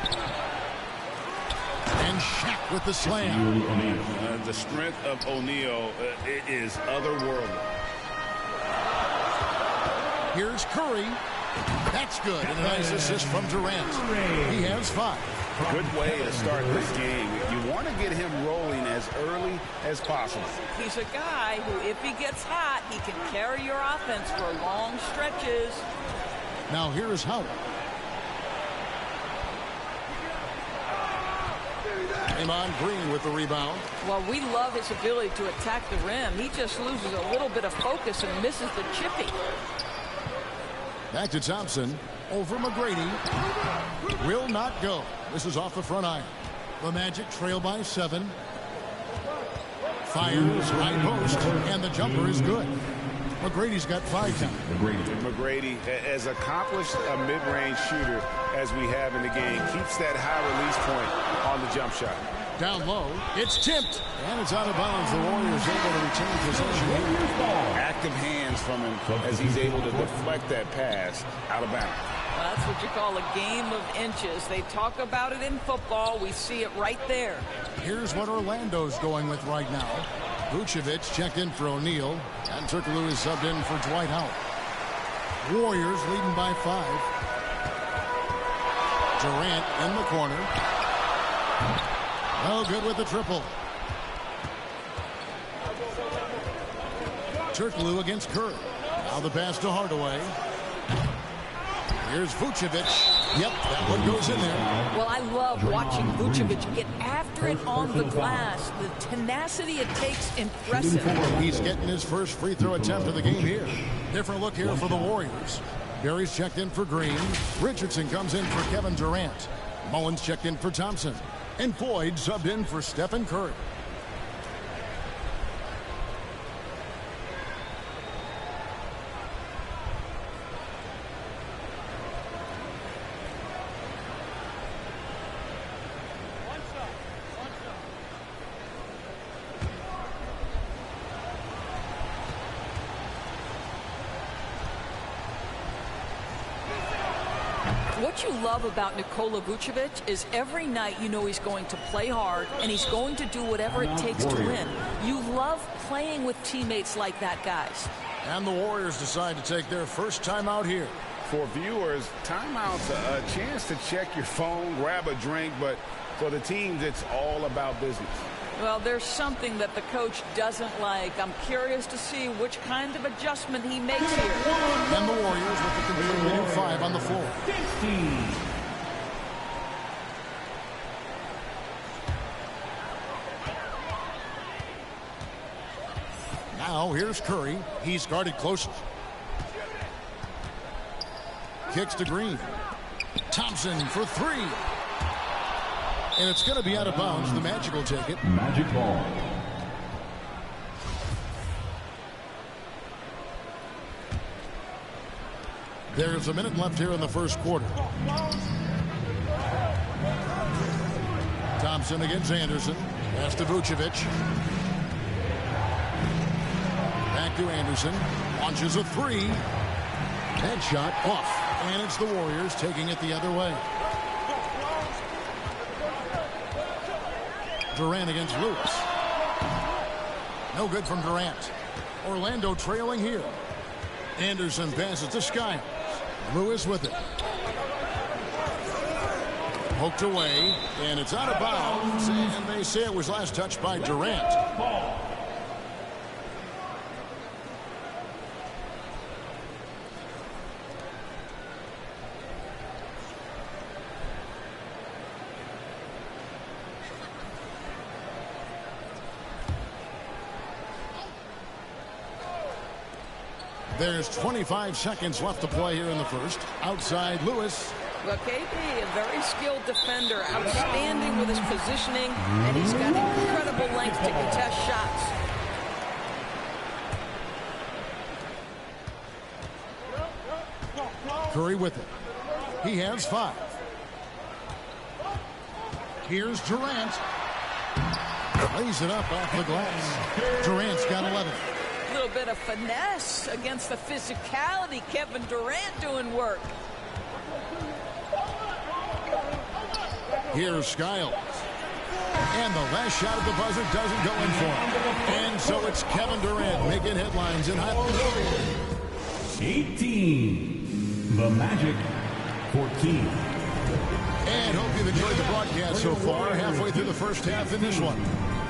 And Shaq with the slam. The strength of O'Neal is otherworldly. Here's Curry. That's good. And a nice assist from Durant. He has 5. Good way to start this game. You want to get him rolling as early as possible. He's a guy who, if he gets hot, he can carry your offense for long stretches. Now here's Howard. Draymond Green with the rebound. Well, we love his ability to attack the rim. He just loses a little bit of focus and misses the chippy. Back to Thompson. Over McGrady. Will not go. This is off the front iron. The Magic trail by 7. Fires, high post, and the jumper is good. McGrady's got 5 now. McGrady, as accomplished a mid-range shooter as we have in the game, keeps that high release point on the jump shot. Down low, it's tipped, and it's out of bounds. The Warriors able to retain possession. Active hands from him as he's able to deflect that pass out of bounds. Well, that's what you call a game of inches. They talk about it in football. We see it right there. Here's what Orlando's going with right now. Vucevic checked in for O'Neal, and Turkoglu is subbed in for Dwight Howard. Warriors leading by 5. Durant in the corner. No good with the triple. Turkoglu against Curry. Now the pass to Hardaway. Here's Vucevic. Yep, that one goes in there. Well, I love watching Vucevic get after it on the glass. The tenacity it takes, impressive. He's getting his first free throw attempt of the game here. Different look here for the Warriors. Barry's checked in for Green. Richardson comes in for Kevin Durant. Mullins checked in for Thompson. And Boyd subbed in for Stephen Curry. What you love about Nikola Vucevic is every night you know he's going to play hard and he's going to do whatever it takes to win. You love playing with teammates like that, guys. And the Warriors decide to take their first timeout here. For viewers, timeout's a chance to check your phone, grab a drink, but for the teams, it's all about business. Well, there's something that the coach doesn't like. I'm curious to see which kind of adjustment he makes here. And the Warriors with the contributing 5 on the floor. 15. Now here's Curry. He's guarded closely. kicks to Green. Thompson for three. And it's going to be out of bounds. The Magic will take it. Magic ball. There's a minute left here in the first quarter. Thompson against Anderson. Pass to Vucevic. Back to Anderson. Launches a three. That shot off. And it's the Warriors taking it the other way. Durant against Lewis. No good from Durant. Orlando trailing here. Anderson passes to Skiles. Lewis with it. Poked away, and it's out of bounds, and they say it was last touched by Durant. There's 25 seconds left to play here in the first. Outside Lewis. Well, KD, a very skilled defender, outstanding with his positioning, and he's got incredible length to contest shots. Curry with it. He has 5. Here's Durant. Lays it up off the glass. Durant's got 11. A little bit of finesse against the physicality. Kevin Durant doing work. Here's Skiles. And the last shot at the buzzer doesn't go in for him. And so it's Kevin Durant making headlines in highlights. 18. The Magic 14. And hope you've enjoyed the broadcast so far. Halfway through the first half in this one.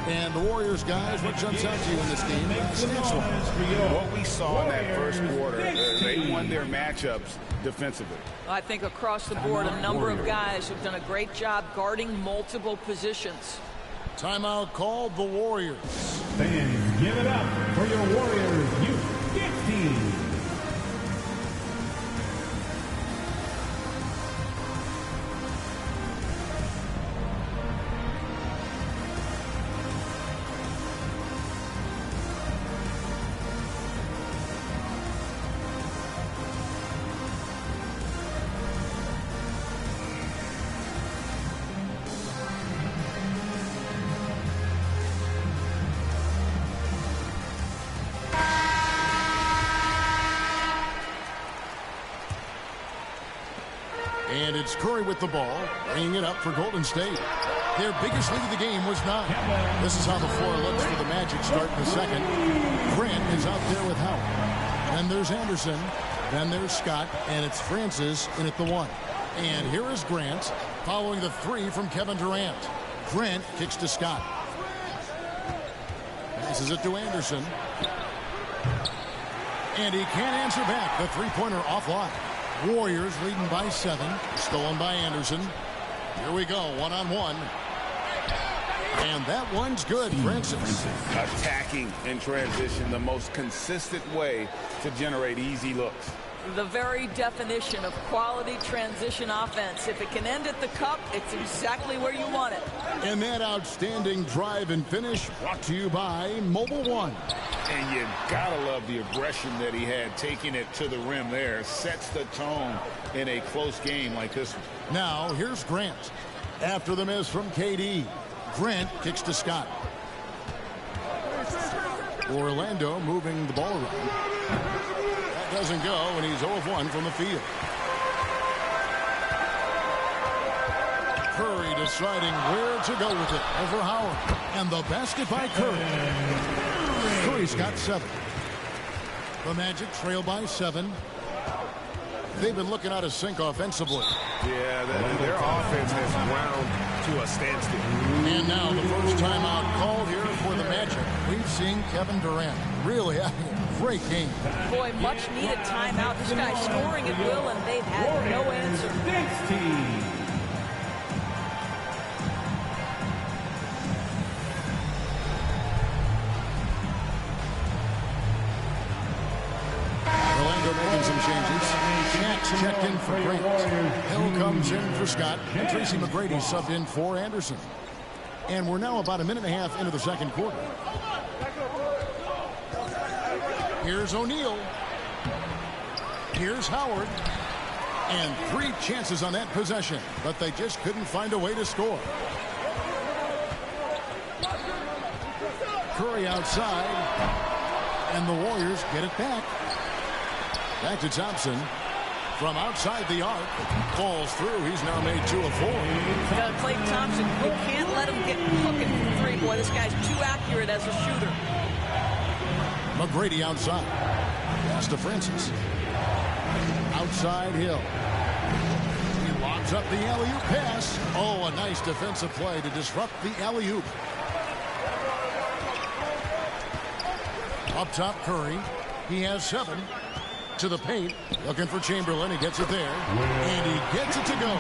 And the Warriors, guys, what jumps out to you in this game? What we saw in that first quarter, they won their matchups defensively. I think across the board, a number of guys have done a great job guarding multiple positions. Timeout called the Warriors. Fans, give it up for your Warriors U15. And it's Curry with the ball, bringing it up for Golden State. Their biggest lead of the game was 9. This is how the floor looks for the Magic starting the second. Grant is out there with Howard. Then there's Anderson. Then there's Scott. And it's Francis in at the 1. And here is Grant following the 3 from Kevin Durant. Grant kicks to Scott. Passes it to Anderson. And he can't answer back. The three-pointer offline. Warriors leading by 7. Stolen by Anderson. Here we go, one-on-one. And that one's good, Francis. Attacking in transition, the most consistent way to generate easy looks. The very definition of quality transition offense. If it can end at the cup, it's exactly where you want it. And that outstanding drive and finish brought to you by Mobile One. And you gotta love the aggression that he had, taking it to the rim there. Sets the tone in a close game like this one. Now, here's Grant. After the miss from KD, Grant kicks to Scott. Orlando moving the ball around. That doesn't go, and he's 0 of 1 from the field. Curry deciding where to go with it over Howard. And the basket by Curry. Curry's got 7. The Magic trail by 7. They've been looking out of sync offensively. Yeah, their offense has ground to a standstill. And now the first timeout called here for the Magic. We've seen Kevin Durant really having a great game. Boy, much needed timeout. This guy's scoring at will, and they've had no answer. Orlando making some changes. Shaq checked in for Grant. Hill comes in for Scott. And Tracy McGrady subbed in for Anderson. And we're now about a minute and a half into the second quarter. Here's O'Neal. Here's Howard. And 3 chances on that possession, but they just couldn't find a way to score. Curry outside, and the Warriors get it back. Back to Thompson. From outside the arc, falls through. He's now made 2 of 4. Klay Thompson, you can't let him get cooking from 3. Boy, this guy's too accurate as a shooter. McGrady outside. Pass to Francis. Outside Hill. He lobs up the alley-oop pass. Oh, a nice defensive play to disrupt the alley-oop. Up top, Curry. He has 7. To the paint. Looking for Chamberlain. He gets it there. And he gets it to go.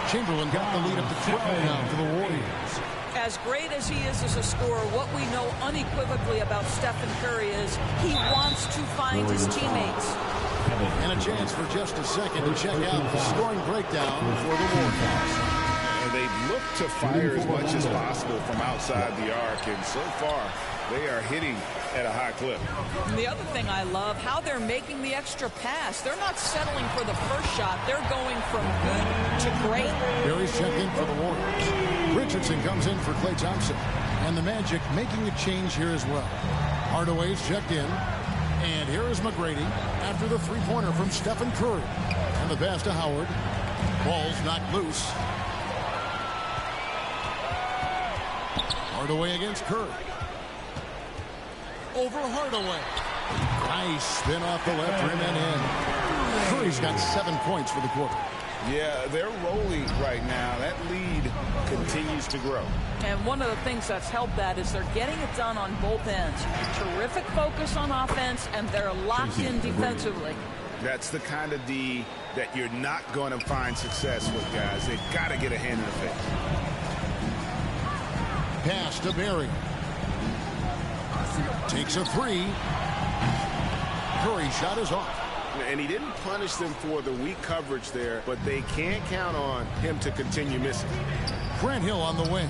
Chamberlain got the lead up to 12 now for the Warriors. As great as he is as a scorer, what we know unequivocally about Stephen Curry is he wants to find his teammates. And a chance for just a second to check out the scoring breakdown for the Warriors. And they look to fire as much as possible from outside the arc, and so far they are hitting at a high clip. And the other thing I love, how they're making the extra pass. They're not settling for the first shot. They're going from good to great. Barry's checked in for the Warriors. Richardson comes in for Klay Thompson. And the Magic making a change here as well. Hardaway's checked in. And here is McGrady after the three-pointer from Stephen Curry. And the pass to Howard. Ball's knocked loose. Hardaway against Curry. Over Hardaway. Nice spin off the left rim and in. Curry's got 7 points for the quarter. Yeah, they're rolling right now. That lead continues to grow. And one of the things that's helped that is they're getting it done on both ends. Terrific focus on offense, and they're locked in defensively. That's the kind of D that you're not going to find success with, guys. They've got to get a hand in the face. Pass to Barry. Takes a 3. Curry shot is off. And he didn't punish them for the weak coverage there, but they can't count on him to continue missing. Grant Hill on the wing.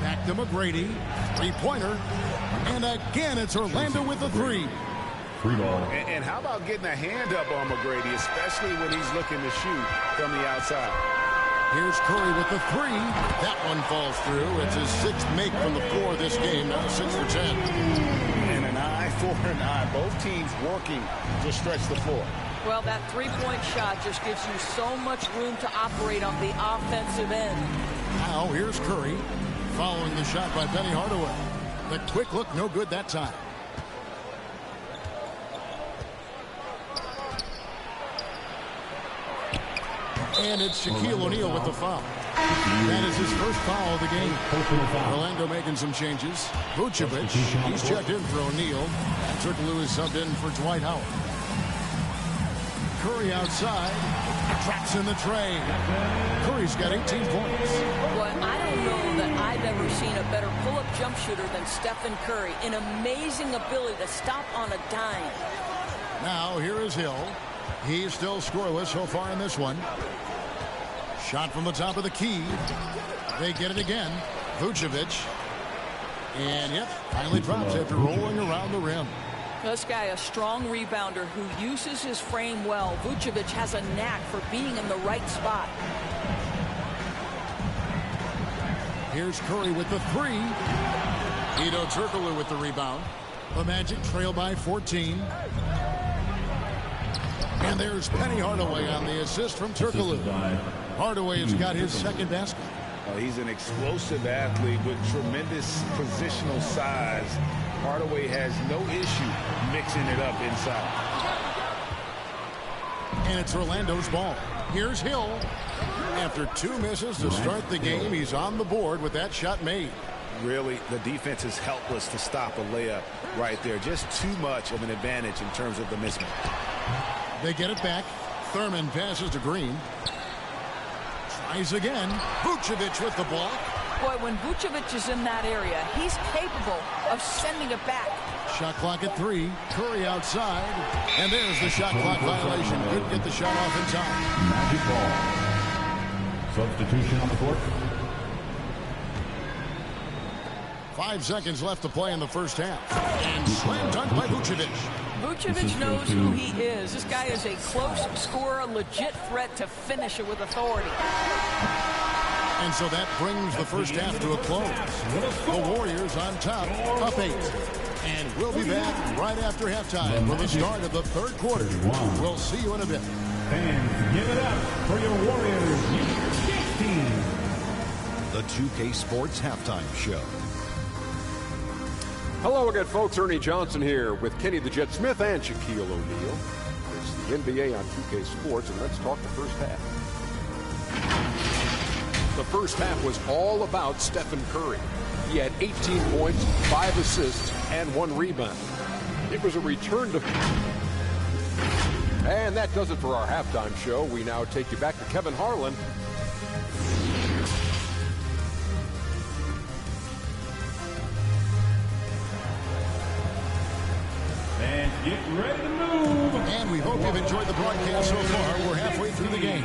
Back to McGrady. Three-pointer. And again, it's Orlando with the 3. Free ball. And how about getting a hand up on McGrady, especially when he's looking to shoot from the outside? Here's Curry with the 3. That one falls through. It's his 6th make from the floor this game. Now 6 for 10. And an eye for an eye. Both teams working to stretch the floor. Well, that three-point shot just gives you so much room to operate on the offensive end. Now here's Curry following the shot by Penny Hardaway. The quick look, no good that time. And it's Shaquille O'Neal with the foul. That is his first foul of the game. Orlando making some changes. Vucevic, he's checked in for O'Neal. And Turkoglu is subbed in for Dwight Howard. Curry outside. Drops in the tray. Curry's got 18 points. Well, I don't know that I've ever seen a better pull-up jump shooter than Stephen Curry. An amazing ability to stop on a dime. Now here is Hill. He's still scoreless so far in this one. Shot from the top of the key. They get it again. Vucevic. And yep, finally drops after rolling around the rim. This guy, a strong rebounder who uses his frame well. Vucevic has a knack for being in the right spot. Here's Curry with the 3. Hedo Turkoglu with the rebound. The Magic trail by 14. And there's Penny Hardaway on the assist from Turkoglu. Hardaway has got his 2nd basket. He's an explosive athlete with tremendous positional size. Hardaway has no issue mixing it up inside. And it's Orlando's ball. Here's Hill. After 2 misses to start the game, he's on the board with that shot made. Really, the defense is helpless to stop a layup right there. Just too much of an advantage in terms of the mismatch. They get it back. Thurman passes to Green. Tries again. Vucevic with the block. Boy, when Vucevic is in that area, he's capable of sending it back. Shot clock at 3. Curry outside. And there's the shot clock violation. Couldn't get the shot off in time. Magic ball. Substitution on the court. 5 seconds left to play in the first half. And slam dunk by Vucevic. Vucevic knows who he is. This guy is a close scorer, legit threat to finish it with authority. And so that brings the first half to a close. The Warriors on top, up 8. And we'll be back right after halftime for the start of the third quarter. We'll see you in a bit. Fans, give it up for your Warriors team. The 2K Sports Halftime Show. Hello again, folks. Ernie Johnson here with Kenny the Jet Smith and Shaquille O'Neal. It's the NBA on 2K Sports, and let's talk the first half. The first half was all about Stephen Curry. He had 18 points, 5 assists, and 1 rebound. It was a return to... And that does it for our halftime show. We now take you back to Kevin Harlan. And get ready to move. And we hope you've enjoyed the broadcast so far. We're halfway through the game.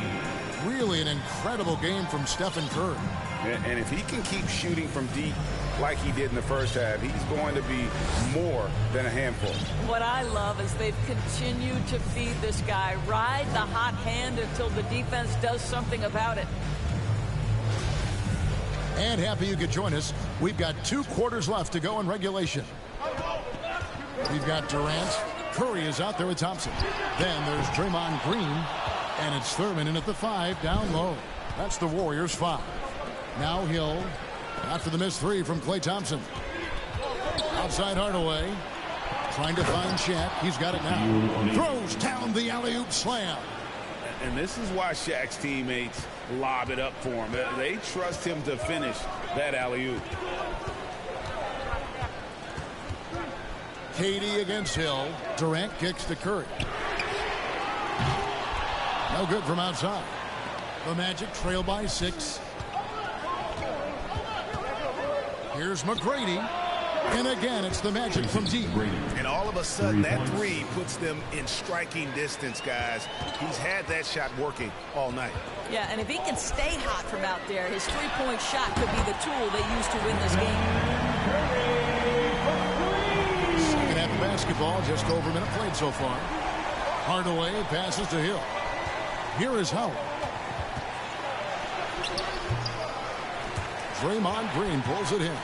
Really an incredible game from Stephen Curry. And if he can keep shooting from deep like he did in the first half, he's going to be more than a handful. What I love is they've continued to feed this guy. Ride the hot hand until the defense does something about it. And happy you could join us. We've got 2 quarters left to go in regulation. We've got Durant. Curry is out there with Thompson. Then there's Draymond Green. And it's Thurman in at the 5, down low. That's the Warriors' 5. Now Hill. After the missed 3 from Klay Thompson. Outside Hardaway. Trying to find Shaq. He's got it now. Throws down the alley-oop slam. And this is why Shaq's teammates lob it up for him. They trust him to finish that alley-oop. KD against Hill. Durant kicks to Curry. No good from outside. The Magic trail by 6. Here's McGrady. And again, it's the Magic from deep. And all of a sudden, that 3 puts them in striking distance, guys. He's had that shot working all night. Yeah, and if he can stay hot from out there, his 3-point shot could be the tool they use to win this game. Second half of basketball, just over a minute played so far. Hardaway passes to Hill. Here is Howard. Draymond Green pulls it in.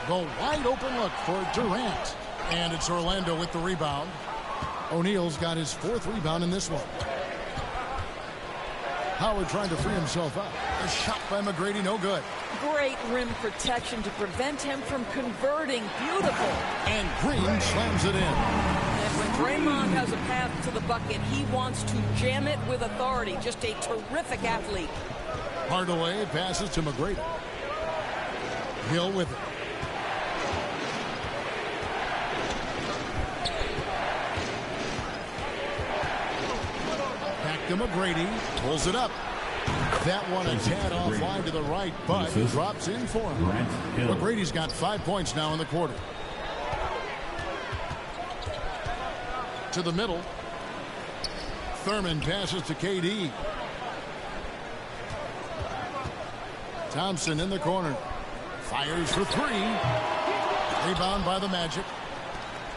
The wide open look for Durant. And it's Orlando with the rebound. O'Neal's got his 4th rebound in this one. Howard trying to free himself up. A shot by McGrady, no good. Great rim protection to prevent him from converting. Beautiful. And Green slams it in. And when Draymond has a path to the bucket, he wants to jam it with authority. Just a terrific athlete. Hardaway passes to McGrady. Hill with it. Back to McGrady. Pulls it up. That one a tad offline to the right, but drops in for him. McGrady's got 5 points now in the quarter. To the middle. Thurman passes to KD. Thompson in the corner. Fires for 3. Rebound by the Magic.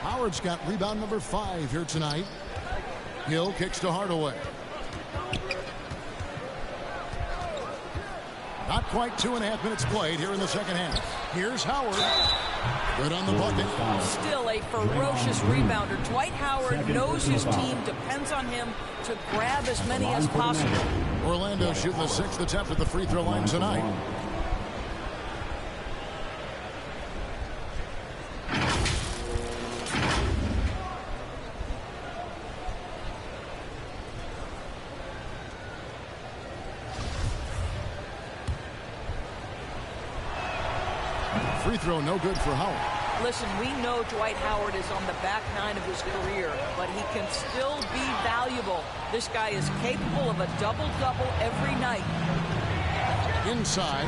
Howard's got rebound number 5 here tonight. Hill kicks to Hardaway. Not quite 2.5 minutes played here in the second half. Here's Howard. Good on the bucket. Still a ferocious rebounder. Dwight Howard knows his team depends on him to grab as many as possible. Orlando shooting the 6th attempt at the free throw line tonight. Free throw no good for Howard. Listen, we know Dwight Howard is on the back 9 of his career, but he can still be valuable. This guy is capable of a double-double every night. Inside.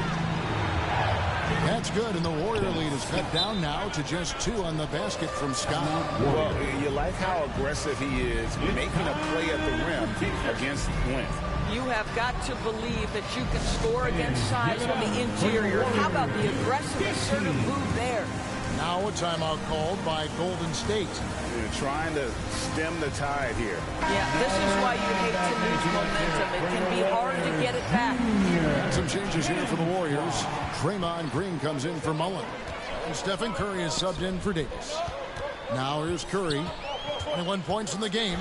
That's good, and the Warrior lead is cut down now to just 2 on the basket from Scott. Well, you like how aggressive he is, making a play at the rim against length. You have got to believe that you can score against size on the interior. How about the aggressive, assertive move there? Now a timeout called by Golden State. They're trying to stem the tide here. Yeah, this is why you hate to lose momentum. It can be hard to get it back. Some changes here for the Warriors. Draymond Green comes in for Mullen. And Stephen Curry is subbed in for Davis. Now here's Curry. 21 points in the game.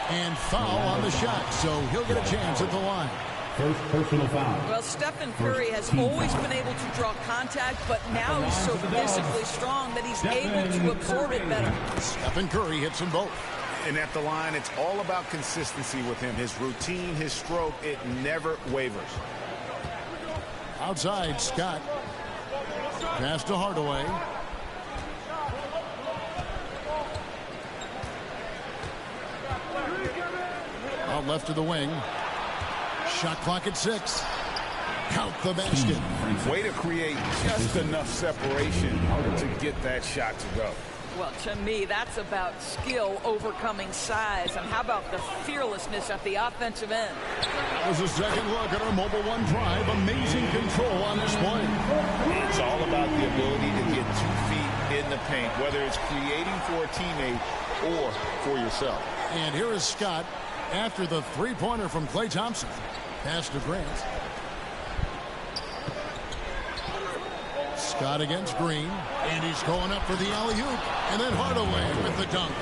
And foul on the shot, so he'll get a chance at the line. First personal foul. Well, Stephen Curry has always been able to draw contact, but now he's so physically strong that he's able to absorb it better. Stephen Curry hits them both. And at the line, it's all about consistency with him. His routine, his stroke, it never wavers. Outside, Scott. Pass to Hardaway. Out left to the wing. Shot clock at 6. Count the basket. Way to create just enough separation to get that shot to go. Well, to me, that's about skill overcoming size. And how about the fearlessness at the offensive end? That was a second look at our Mobile One drive. Amazing control on this play. It's all about the ability to get 2 feet in the paint, whether it's creating for a teammate or for yourself. And here is Scott after the three-pointer from Klay Thompson. Pass to Grant. Scott against Green, and he's going up for the alley-oop, and then Hardaway with the dunk.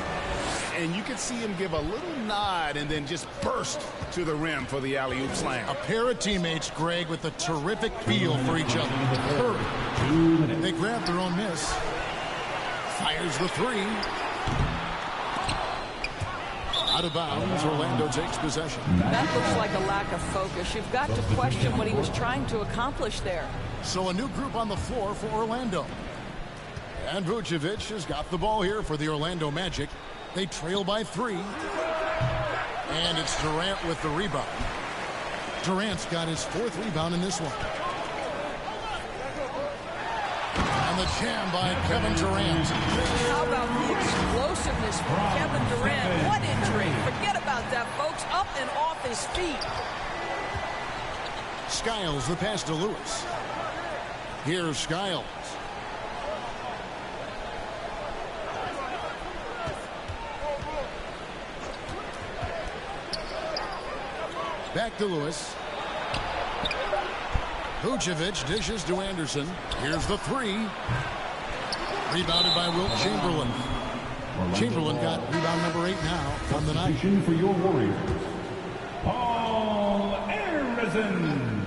And you can see him give a little nod and then just burst to the rim for the alley-oop slam. A pair of teammates, Greg, with a terrific feel for each other. They grab their own miss. Fires the 3. Out of bounds, Orlando takes possession. That looks like a lack of focus. You've got to question what he was trying to accomplish there. So a new group on the floor for Orlando. And Vucevic has got the ball here for the Orlando Magic. They trail by 3. And it's Durant with the rebound. Durant's got his 4th rebound in this one. And the jam by Kevin Durant. How about the explosiveness from Kevin Durant? What injury? Forget about that, folks. Up and off his feet. Skiles the pass to Lewis. Here's Skiles. Back to Lewis. Vucevic dishes to Anderson. Here's the 3. Rebounded by Wilt Chamberlain. Chamberlain got rebound number 8 now on the night. For your Warriors, Paul Arizin.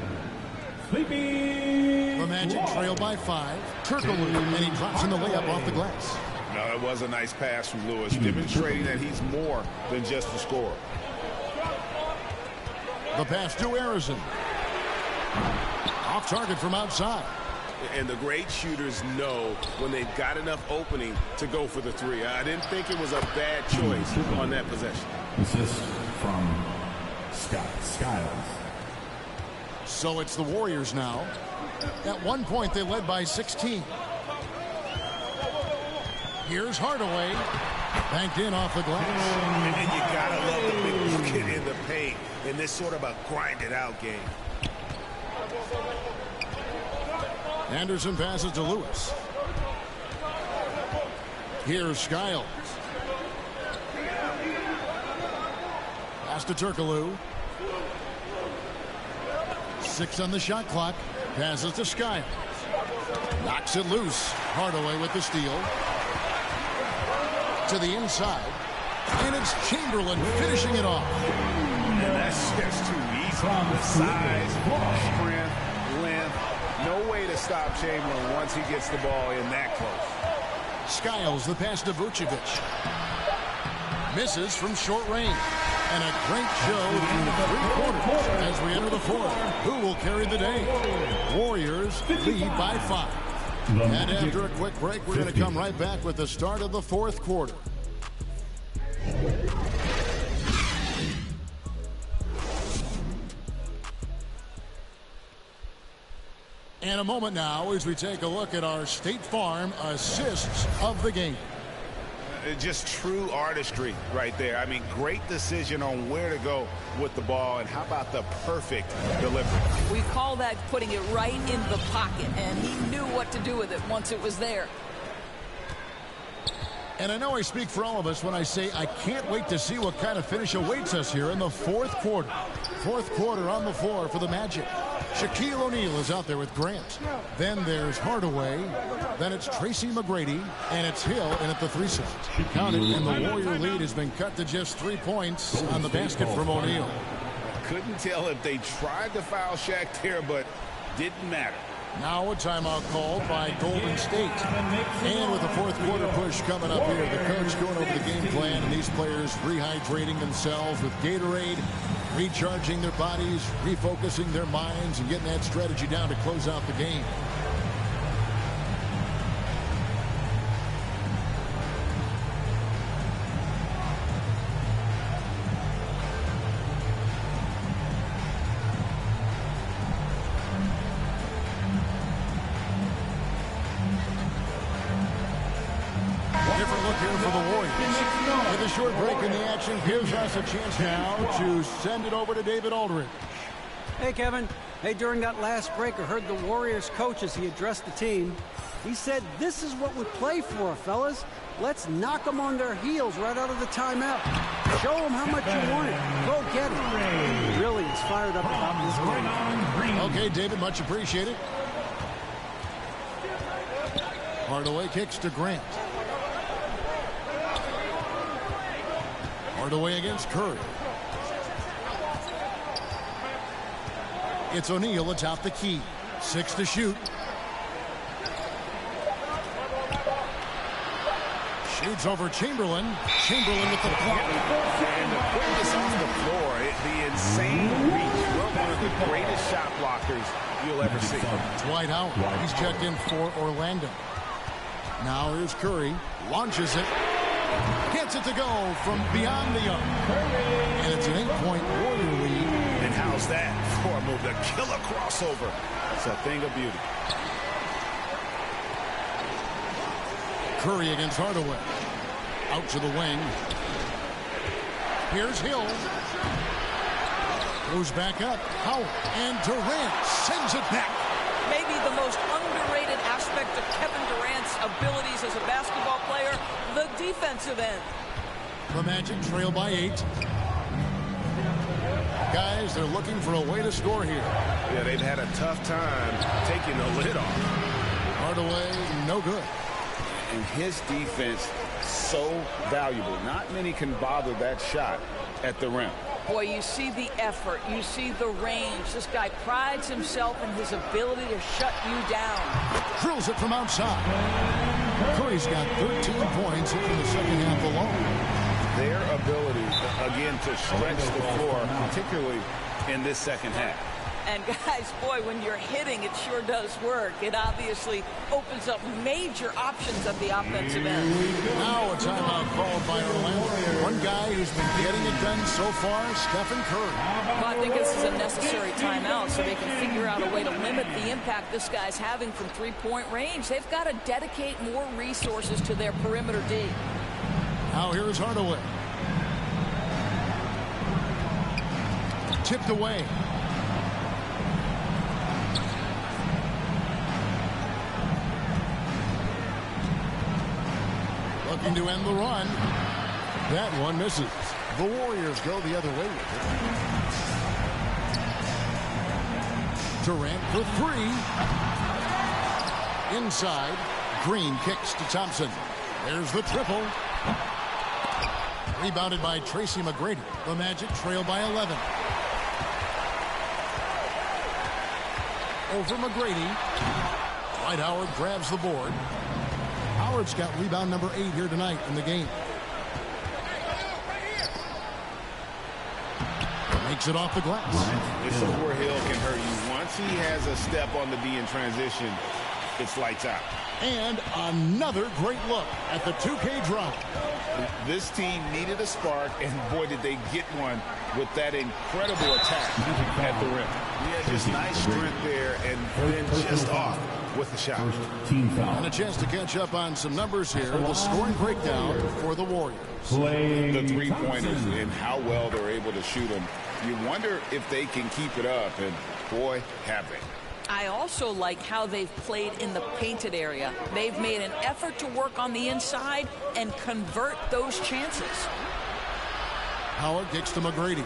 Sleepy. The Magic trail by 5. Turkoglu, and he drops in the layup off the glass. No, it was a nice pass from Lewis, demonstrating that he's more than just a scorer. The pass to Arizin. Off target from outside. And the great shooters know when they've got enough opening to go for the 3. I didn't think it was a bad choice on that possession. Assist from Scott Skiles. So it's the Warriors now. At one point, they led by 16. Here's Hardaway. Banked in off the glass. And you got to love the big bucket in the paint in this sort of a grinded-out game. Anderson passes to Lewis. Here's Skiles. Pass to Turkoglu. 6 on the shot clock. Passes to Skiles. Knocks it loose. Hardaway with the steal. To the inside. And it's Chamberlain finishing it off. And that's just too easy. The size, strength, length. No way to stop Chamberlain once he gets the ball in that close. Skiles the pass to Vucevic. Misses from short range. And a great show through 3 quarters as we enter the 4th. Who will carry the day? Warriors lead by 5. And after a quick break, we're going to come right back with the start of the 4th quarter. And a moment now as we take a look at our State Farm assists of the game. Just true artistry right there. I mean, great decision on where to go with the ball, and how about the perfect delivery? We call that putting it right in the pocket, and he knew what to do with it once it was there. And I know I speak for all of us when I say I can't wait to see what kind of finish awaits us here in the fourth quarter. Fourth quarter on the floor for the Magic. Shaquille O'Neal is out there with Grant. Then there's Hardaway. Then it's Tracy McGrady. And it's Hill in at the 3 set. Count it, and the Warrior lead has been cut to just 3 points on the basket from O'Neal. Couldn't tell if they tried to foul Shaq there, but didn't matter. Now a timeout called by Golden State. And with the fourth quarter push coming up here, the coach going over the game plan, and these players rehydrating themselves with Gatorade, recharging their bodies, refocusing their minds, and getting that strategy down to close out the game. Different look here for the Warriors. With a short break in the action gives us a chance now to send it over to David Aldridge. Hey, Kevin. Hey, during that last break, I heard the Warriors coach as he addressed the team. He said, "This is what we play for, fellas. Let's knock them on their heels right out of the timeout. Show them how much you want it. Go get it." He really is fired up about this game. Okay, David, much appreciated. Hardaway kicks to Grant. Hardaway against Curry. It's O'Neal atop the key. 6 to shoot. Shades over Chamberlain. Chamberlain with the block. And to put this on the floor, the insane reach. Well, one of the greatest shot blockers you'll ever see. Dwight Howard. He's checked in for Orlando. Now here's Curry. Launches it. Gets it to go from beyond the arc. And it's an 8-point Warrior lead. And how's that for a move? The killer crossover. It's a thing of beauty. Curry against Hardaway. Out to the wing. Here's Hill. Goes back up. Howard. And Durant sends it back. Maybe the most underrated aspect of Kevin Durant's abilities as a basketball player, the defensive end. The Magic trail by 8. Guys, they're looking for a way to score here. Yeah, they've had a tough time taking the lid off. Hardaway, no good. And his defense, so valuable. Not many can bother that shot at the rim. Boy, you see the effort. You see the range. This guy prides himself in his ability to shut you down. Drills it from outside. Curry's got 13 points in the second half alone. Their ability, again, to stretch the floor, particularly in this second half. And guys, boy, when you're hitting, it sure does work. It obviously opens up major options at the offensive end. Now a timeout called by Orlando. One guy who's been getting it done so far, Stephen Curry. Well, I think this is a necessary timeout so they can figure out a way to limit the impact this guy's having from three-point range. They've got to dedicate more resources to their perimeter D. Now here's Hardaway. Tipped away. Looking to end the run. That one misses. The Warriors go the other way with it. Durant for 3. Inside. Green kicks to Thompson. There's the triple. Rebounded by Tracy McGrady. The Magic trail by 11. Over McGrady. Dwight Howard grabs the board. Howard's got rebound number 8 here tonight in the game. Makes it off the glass. This is where Hill can hurt you. Once he has a step on the D in transition, it's lights out. And another great look at the 2K drop. This team needed a spark, and boy, did they get one with that incredible attack at the rim. Yeah, just nice strength there, and then just off with the shot. And a chance to catch up on some numbers here. The scoring breakdown for the Warriors. The three-pointers and how well they're able to shoot them. You wonder if they can keep it up, and boy, have they. I also like how they've played in the painted area. They've made an effort to work on the inside and convert those chances. Howard kicks to McGrady.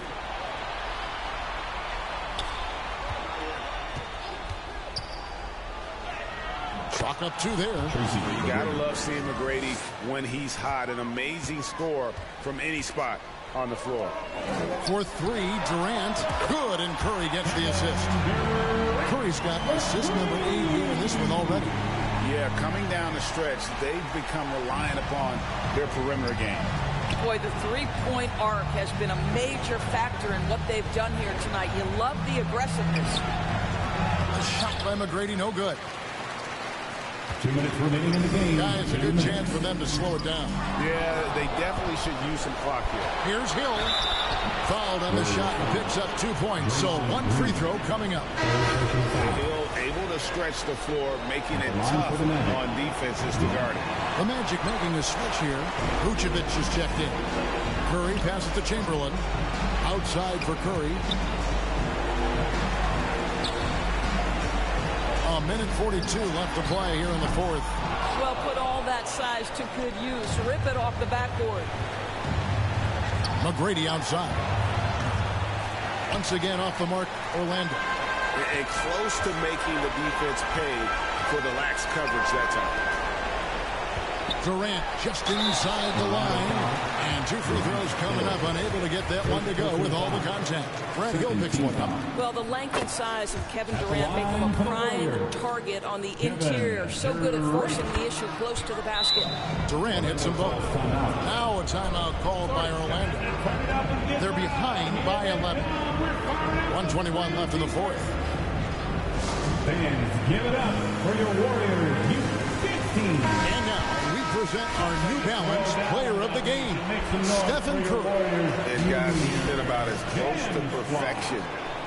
Chalk up two there. You gotta love seeing McGrady when he's hot. An amazing score from any spot on the floor. For three, Durant. Good, and Curry gets the assist. Curry's got assist number 8 here in this one already. Yeah, coming down the stretch, they've become reliant upon their perimeter game. Boy, the three-point arc has been a major factor in what they've done here tonight. You love the aggressiveness. A shot by McGrady, no good. 2 minutes remaining in the game. Guys, a good chance for them to slow it down. Yeah, they definitely should use some clock here. Here's Hill. Fouled on the shot and picks up 2 points. So one free throw coming up. Hill able to stretch the floor, making it tough on defenses to guard it. The Magic making a switch here. Vucevic is checked in. Curry passes to Chamberlain. Outside for Curry. A minute 42 left to play here in the fourth. Well, put all that size to good use. Rip it off the backboard. McGrady outside. Once again off the mark, Orlando. And close to making the defense pay for the lax coverage that time. Durant just inside the line. And 2 free throws coming up. Unable to get that one to go with all the contact. Brad Hill picks one up. Well, the length and size of Kevin Durant make him a prime target on the interior. So good at forcing the issue close to the basket. Durant hits them both. Now a timeout called by Orlando. They're behind by 11. 1:21 left in the fourth. Fans, give it up for your Warriors U15. And now we present our New Balance player of the game, Stephen Curry. And guys, he's been about as close to perfection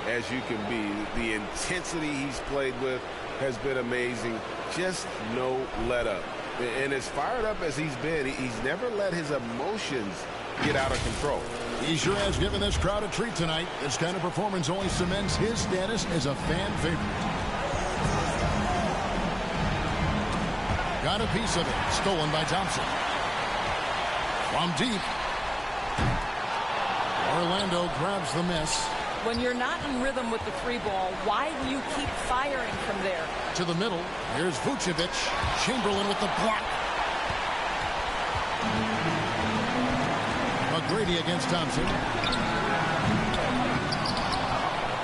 as you can be. The intensity he's played with has been amazing. Just no let up. And as fired up as he's been, he's never let his emotions get out of control. He sure has given this crowd a treat tonight. This kind of performance only cements his status as a fan favorite. Got a piece of it. Stolen by Thompson. From deep. Orlando grabs the miss. When you're not in rhythm with the three ball, why do you keep firing from there? To the middle. Here's Vucevic. Chamberlain with the block. McGrady against Thompson.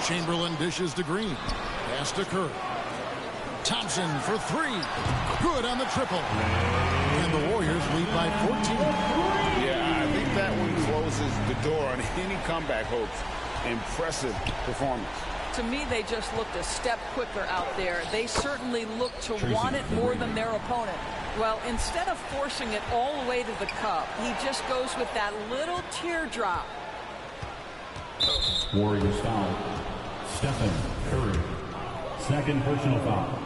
Chamberlain dishes to Green. Pass to Curry. Thompson for three. Good on the triple. And the Warriors lead by 14. Yeah, I think that one closes the door on any comeback hopes. Impressive performance. To me, they just looked a step quicker out there. They certainly looked to want it more than their opponent. Well, instead of forcing it all the way to the cup, he just goes with that little teardrop. Warriors foul. Stephen Curry. Second personal foul.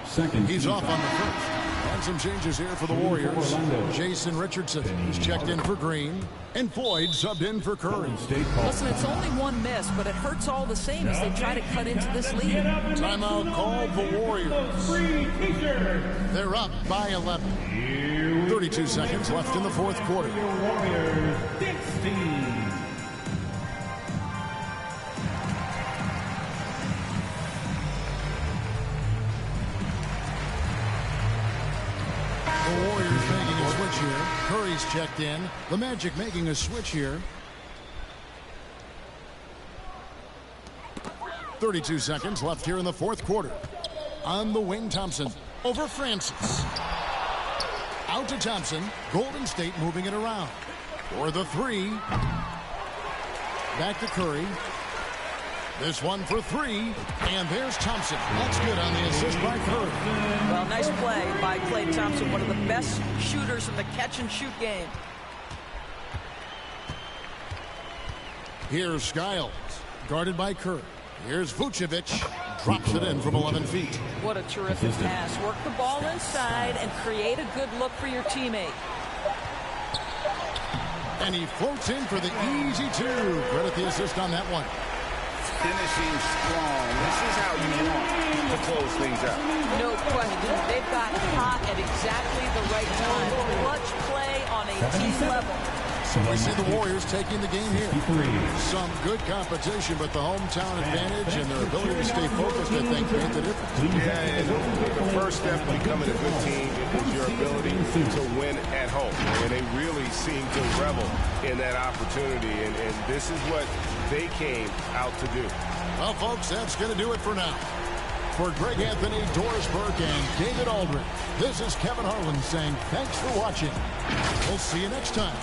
Second. He's off on the first. And some changes here for the Warriors. Jason Richardson is checked in for Green. And Floyd subbed in for Curry. Listen, it's only one miss, but it hurts all the same as they try to cut into this lead. Timeout called the Warriors. They're up by 11. 32 seconds left in the fourth quarter. Warriors 16. The Warriors making a switch here. Curry's checked in. The Magic making a switch here. 32 seconds left here in the fourth quarter. On the wing, Thompson. Over Francis. Out to Thompson. Golden State moving it around. For the three. Back to Curry. This one for three, and there's Thompson. That's good on the assist by Curry. Well, nice play by Klay Thompson, one of the best shooters in the catch-and-shoot game. Here's Skiles, guarded by Curry. Here's Vucevic, drops it in from 11 feet. What a terrific pass. Work the ball inside and create a good look for your teammate. And he floats in for the easy two. Credit the assist on that one. Finishing strong. This is how you want to close things out. No question. They've got hot at exactly the right time. Clutch play on a team level. So we see the Warriors taking the game here. Some good competition, but the hometown advantage and their ability to stay focused, I think, made the difference. Yeah, and the first step to becoming a good team is your ability to win at home. And they really seem to revel in that opportunity, and this is what they came out to do. Well, folks, that's going to do it for now. For Greg Anthony, Doris Burke, and David Aldridge, this is Kevin Harlan saying thanks for watching. We'll see you next time.